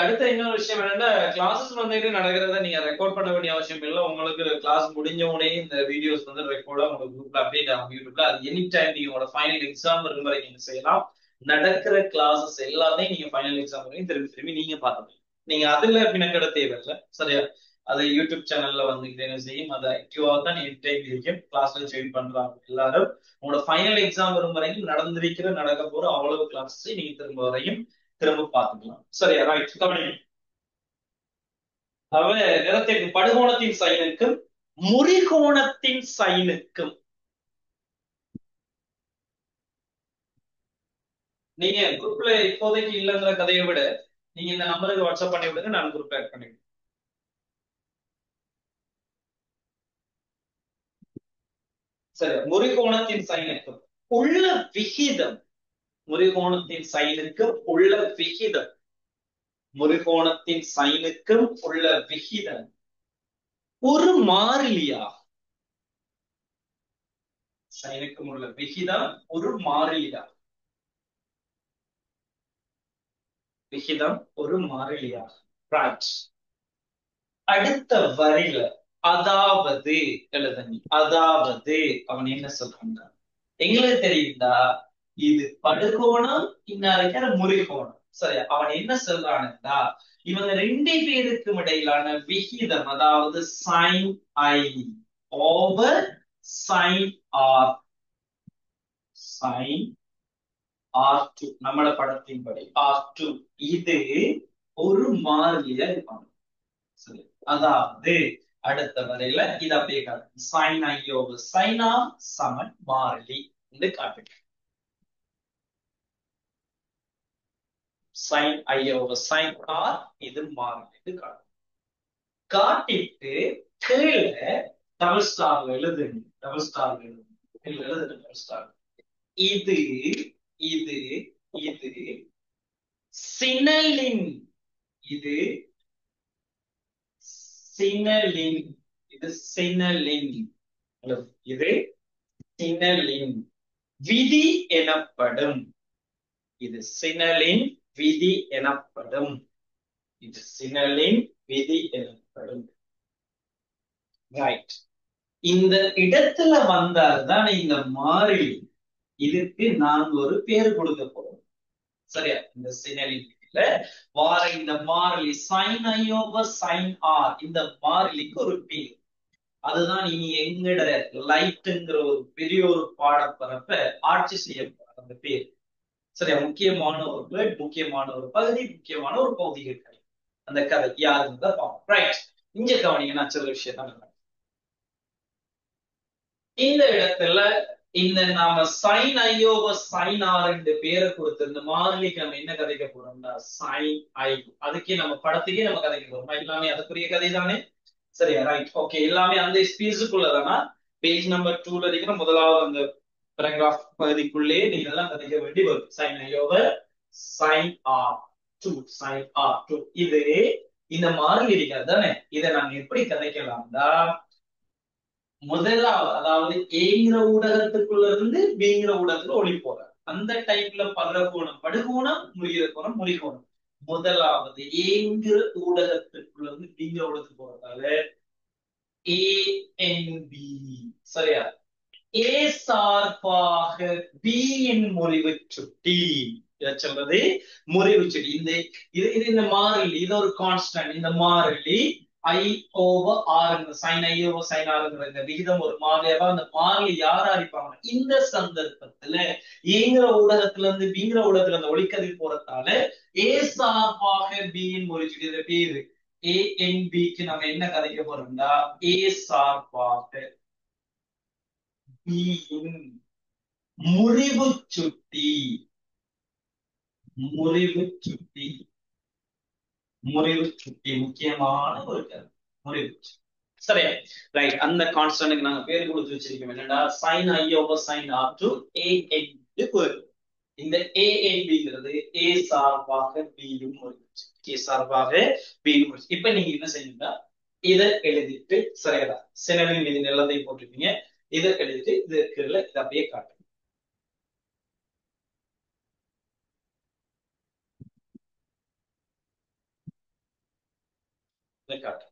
அடுத்த இன்னொரு விஷயம் என்னன்னா, கிளாஸஸ் வந்துட்டு நடக்கிறத நீங்க ரெக்கார்ட் பண்ண வேண்டிய அவசியம் இல்லை. உங்களுக்கு கிளாஸ் முடிஞ்ச உடனே இந்த வீடியோஸ் வந்து ரெக்கார்டா உங்க குரூப்ல அப்டேட் ஆகும் யூடியூப்ல. அது எனி டைம் நீங்க உங்களோட ஃபைனல் எக்ஸாம் இருக்கும் வரை நீங்க செய்யலாம். நடக்கிற கிளாஸஸ் எல்லாமே நீங்க ஃபைனல் எக்ஸாம் வரையும் திரும்பி திரும்பி நீங்க பார்த்துக்கலாம். நீங்க அதுல பின்னக்கட தேவையில்லை. சரியா, அது யூடியூப் சேனல்ல வந்துட்டு என்ன செய்யும், அது ஆக்டிவா தான் எனி டைம் இருக்கும். கிளாஸ்ல ஜாயின் பண்றாங்க எல்லாரும். உங்களோட ஃபைனல் எக்ஸாம் வரும் வரைக்கும் நடந்திருக்கிற நடக்க போற அவ்வளவு கிளாஸஸ் நீங்க திரும்ப வரையும் திரும்ப பார்த்துக்கலாம். சரியா, ரைட். கவனி. அவ நிறத்திற்கு படுகோணத்தின் சைனுக்கும் முறிகோணத்தின் சைனுக்கும். நீங்க குரூப்ல இப்போதைக்கு இல்லைங்கிற கதையை விட நீங்க இந்த நம்பருக்கு வாட்ஸ்அப் பண்ணி விடுங்க, நான் குரூப் ஆட் பண்ணிவிடுறேன். சரி, முறிகோணத்தின் சைனுக்கும் உள்ள விகிதம், முறிகோணத்தின் சைனுக்கும் உள்ள விகிதம், முறிகோணத்தின் சைனுக்கும் உள்ள விகிதம் ஒரு மாறிலியா, சைனுக்கும் உள்ள விகிதம் ஒரு மாறிலியா, விகிதம் ஒரு மாறிலியா. ரைட். அடுத்த வரியில அதாவது எழுதணி, அதாவது அவன் என்ன சொல்றாங்க எங்களுக்கு தெரியுதா, இது படுகோணம், இன்னாருக்கிற முறிகோணம். சரியா, அவன் என்ன சொல்றான்டா, இவங்க ரெண்டு பேருக்கும் இடையிலான விகிதம், அதாவது sine i over sine r, sine R2 நம்மள படத்தின்படி R2 இது ஒரு மாறிலியா இருப்பாங்க. சரி, அதாவது அடுத்த வரையில இது அப்படியே காட்டு, sine i over sine r சமன் மாறிலி என்று காட்டுங்க. Sine i over sine r இது மாறிலி என்று காட்டு. காட்டிட்டு கீழே டபுள் ஸ்டார் எழுதுங்க, டபுள் ஸ்டார் எழுதுங்க, எழுதுங்க டபுள் ஸ்டார். இது இது இது சினலின், இது சினலின், இது சினலின், இது சினலின் விதி எனப்படும், இது சினலின் விதி எனப்படும், இது சினலின் விதி எனப்படும். ரைட். இந்த இடத்துல வந்தால்தான் இந்த மாறிலி, இதுக்கு நான் ஒரு பேர் கொடுக்க போறோம். சரியா, இந்த சினலின் வார இந்த மாறிலி sine i over sine r, இந்த மாறிலிக்கு ஒரு பேர். அதுதான் இனி எங்கட லைட்ங்கிற ஒரு பெரிய ஒரு பாடப்பரப்ப ஆட்சி செய்யப்படும் அந்த பேர். சரியா, முக்கியமான ஒரு வேர்ட், முக்கியமான ஒரு பகுதி, முக்கியமான ஒரு பௌதிக கதை. அந்த கதை யாருன்னு பார்ப்போம். ரைட், இங்க கவனிங்க, நான் சொல்ற விஷயம் தான். இந்த இடத்துல இந்த நாம sine i over sine r இந்த பேரை கொடுத்து இந்த மாறிலிக்கு நம்ம என்ன கதைக்க போறோம்னா சைன் ஐ, அதுக்கே நம்ம படத்துக்கே நம்ம கதைக்க போறோம். எல்லாமே அதுக்குரிய கதை தானே. சரியா, ரைட். ஓகே, எல்லாமே அந்த ஸ்பேஸுக்குள்ளதானா, பேஜ் நம்பர் 2ல இருக்கிற முதலாவது அந்த பேராகிராஃப் பகுதிக்குள்ளே நீங்க எல்லாம் கதைக்க வேண்டி வரும். Sine i over sine r 2, sine r 2 இது இந்த மாறிலி இருக்கிறது தானே. இதை நாங்க எப்படி கதைக்கலாம்டா, முதலாவது அதாவது ஏங்கிற ஊடகத்துக்குள்ள இருந்து பிங்கிற ஊடகத்துல ஒளி போற அந்த டைப்ல படுகோணம் படுகோணம், முறிகிற கோணம் முறிகோணம். முதலாவது ஏங்கிற ஊடகத்துக்குள்ள இருந்து பிங்கிற ஊடகத்துக்கு போறதால ஏஎன்பி. சரியா, ஏ சார்பாக பி இன் முறிவு சுட்டி, சொல்றது முறிவு சுட்டி. இந்த இது இது இந்த மாறிலி, இது ஒரு கான்ஸ்டன்ட். இந்த மாறிலி i over r, sine i over sine ஆர்ங்கிற இந்த விகிதம் ஒரு மாறிலியா, அந்த மாறிலி யாரா இருப்பாங்க இந்த சந்தர்ப்பத்துல ஏங்கிற ஊடகத்துல இருந்து பிங்கிற ஊடகத்துல இருந்து ஒளிக்கதிர் போறதால ஏ சார்பாக பி இன் முறிவு சுட்டி. இந்த பேரு ஏஎன்பிக்கு நம்ம என்ன கதைக்க போறோம்னா ஏ சார்பாக பி இன் முறிவு சுட்டி, முறிவு சுட்டி முறிவு சுட்டி முக்கியமான ஒரு கருத்து. முறிவு சுட்டி. சரியா? ரைட். அந்த கான்ஸ்டன்ட்க்கு நாங்க பேர் கொடுத்து வச்சிருக்கோம் என்னடா sin i over sin r to a n வரும். இந்த a n bங்கிறது a சார்பாக b யும் முடிச்சு. a சார்பாக b யும் முடிச்சு. இப்ப நீங்க என்ன செய்யுங்க, இதை எழுதிட்டு சரியா சினவின் மீது எல்லாத்தையும் போட்டுருப்பீங்க. இதை எழுதிட்டு இது இருக்குல்ல இதை அப்படியே காட்டுங்க. இதை காட்டுங்க.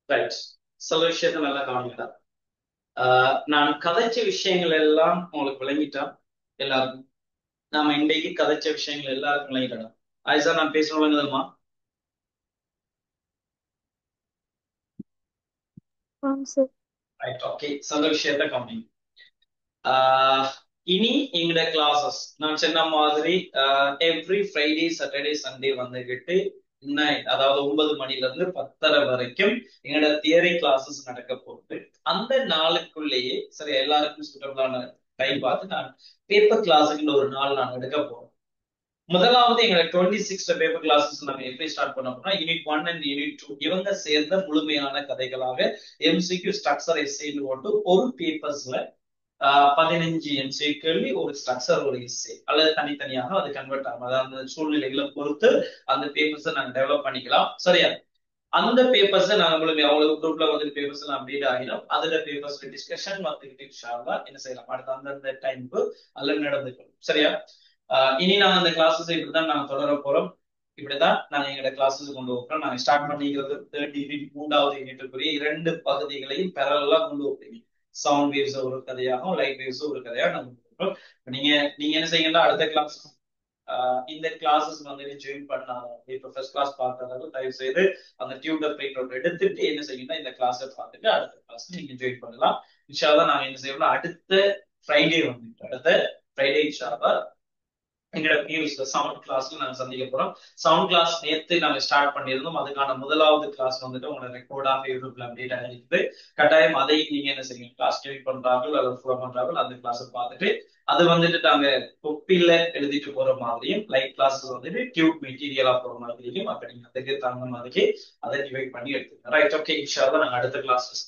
ரைட். சில விஷயத்த நல்லா கவனிக்கலாம். நான் கதைச்ச விஷயங்கள் எல்லாம் உங்களுக்கு விளங்கிட்டா எல்லாருக்கும், நாம இன்றைக்கு கதைச்ச விஷயங்கள் எல்லாருக்கும் விளங்கிட்டோம். ஆயிஷா நான் பேசணும் விளங்குதல்மா? ஆமாம் சார். ரைட். ஓகே. சில விஷயத்த கவனிங்க. ஆஹ் இனி எங்கட கிளாஸஸ் நான் சொன்ன மாதிரி எவ்ரி ஃப்ரைடே சாட்டர்டே சண்டே வந்துகிட்டு அதாவது 9 மணில இருந்து 10:30 வரைக்கும் எங்களோட தியரி கிளாஸஸ் நடக்க போகுது. அந்த நாளுக்குள்ளேயே சரி எல்லாருக்கும் சூட்டபிளான டைம் பார்த்து நான் பேப்பர் கிளாஸுக்கு ஒரு நாள் நான் எடுக்க போறோம். முதலாவது எங்களை 26 பேப்பர் கிளாஸஸ் நாங்க எப்படி ஸ்டார்ட் பண்ண போறோம்னா யூனிட் 1 அண்ட் யூனிட் 2 இவங்க சேர்ந்த முழுமையான கதைகளாக எம்சிக்யூ ஸ்ட்ரக்சர் எஸ்ஏன்னு போட்டு ஒரு பேப்பர்ஸ்ல 15 எம்சி கேள்வி ஒரு ஸ்ட்ரக்சர் ஒரு எஸ்ஏ அல்லது தனித்தனியாக அது கன்வெர்ட் ஆகும். அதாவது அந்த சூழ்நிலைகளை பொறுத்து அந்த பேப்பர்ஸை நாங்க டெவலப் பண்ணிக்கலாம். சரியா? அந்த பேப்பர்ஸ் நாங்க முழுமையா அவ்வளவு குரூப்ல வந்து பேப்பர்ஸ் எல்லாம் அப்டேட் ஆகிடும். அதுல பேப்பர்ஸ் டிஸ்கஷன் வந்துகிட்டு என்ன செய்யலாம் அடுத்த அந்தந்த டைமுக்கு அல்ல நடந்துக்கணும். சரியா? இனி நாங்க அந்த கிளாஸஸ் இப்படிதான் நாங்க தொடர போறோம். இப்படிதான் நாங்க எங்களோட கிளாஸஸ் கொண்டு வைக்கிறோம். நாங்க ஸ்டார்ட் பண்ணிக்கிறது 3rd யூனிட் 3வது யூனிட்டுக்குரிய 2 பகுதிகளையும் பெரலா கொண்டு வைப்பீங்க. சவுண்ட் வேவ்ஸ் ஒரு கதையாகவும் லைட் வேவ்ஸ் ஒரு கதையாக நம்ம கொடுக்குறோம். நீங்க நீங்க என்ன செய்யுங்கன்னா அடுத்த கிளாஸ் இந்த கிளாஸஸ் வந்து ஜாயின் பண்ணாங்க இப்ப ஃபர்ஸ்ட் கிளாஸ் பார்த்ததால தயவு செய்து அந்த டியூட்டர் பிரிண்ட் அவுட் எடுத்துட்டு என்ன செய்யணும்னா இந்த கிளாஸை பார்த்துட்டு அடுத்த கிளாஸ் நீங்க ஜாயின் பண்ணலாம். இன்ஷால்லா நாங்க என்ன செய்யணும் அடுத்த ஃப்ரைடே வந்துட்டு அடுத்த ஃப்ரைடே இன்ஷால்லா எங்களோட பியூஸ்ல சவுண்ட் கிளாஸ்ல நாங்க சந்திக்க போறோம். சவுண்ட் கிளாஸ் நேத்து நாங்க ஸ்டார்ட் பண்ணியிருந்தோம். அதுக்கான முதலாவது கிளாஸ் வந்துட்டு உங்களோட ரெக்கார்டாக யூடியூப்ல அப்டேட் ஆகிருக்கு. கட்டாயம் அதை நீங்க என்ன செய்யுங்க கிளாஸ் ஜாயின் பண்றார்கள் அல்லது ஃபாலோ பண்றார்கள் அந்த கிளாஸை பார்த்துட்டு அது வந்துட்டு நாங்க கொப்பில எழுதிட்டு போற மாதிரியும் லைவ் கிளாஸஸ் வந்துட்டு டியூப் மெட்டீரியலா போற மாதிரியும் அப்ப நீங்க அதுக்கு தகுந்த மாதிரி அதை டிவைட் பண்ணி எடுத்துக்கோங்க. ரைட். ஓகே. இன்ஷால்லா நாங்க அடுத்த கிளாஸஸ்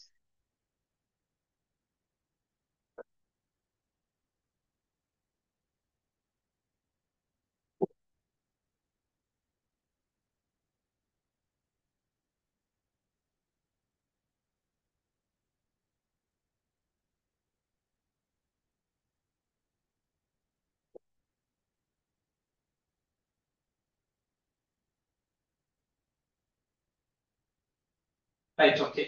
ரைட். ஓகே.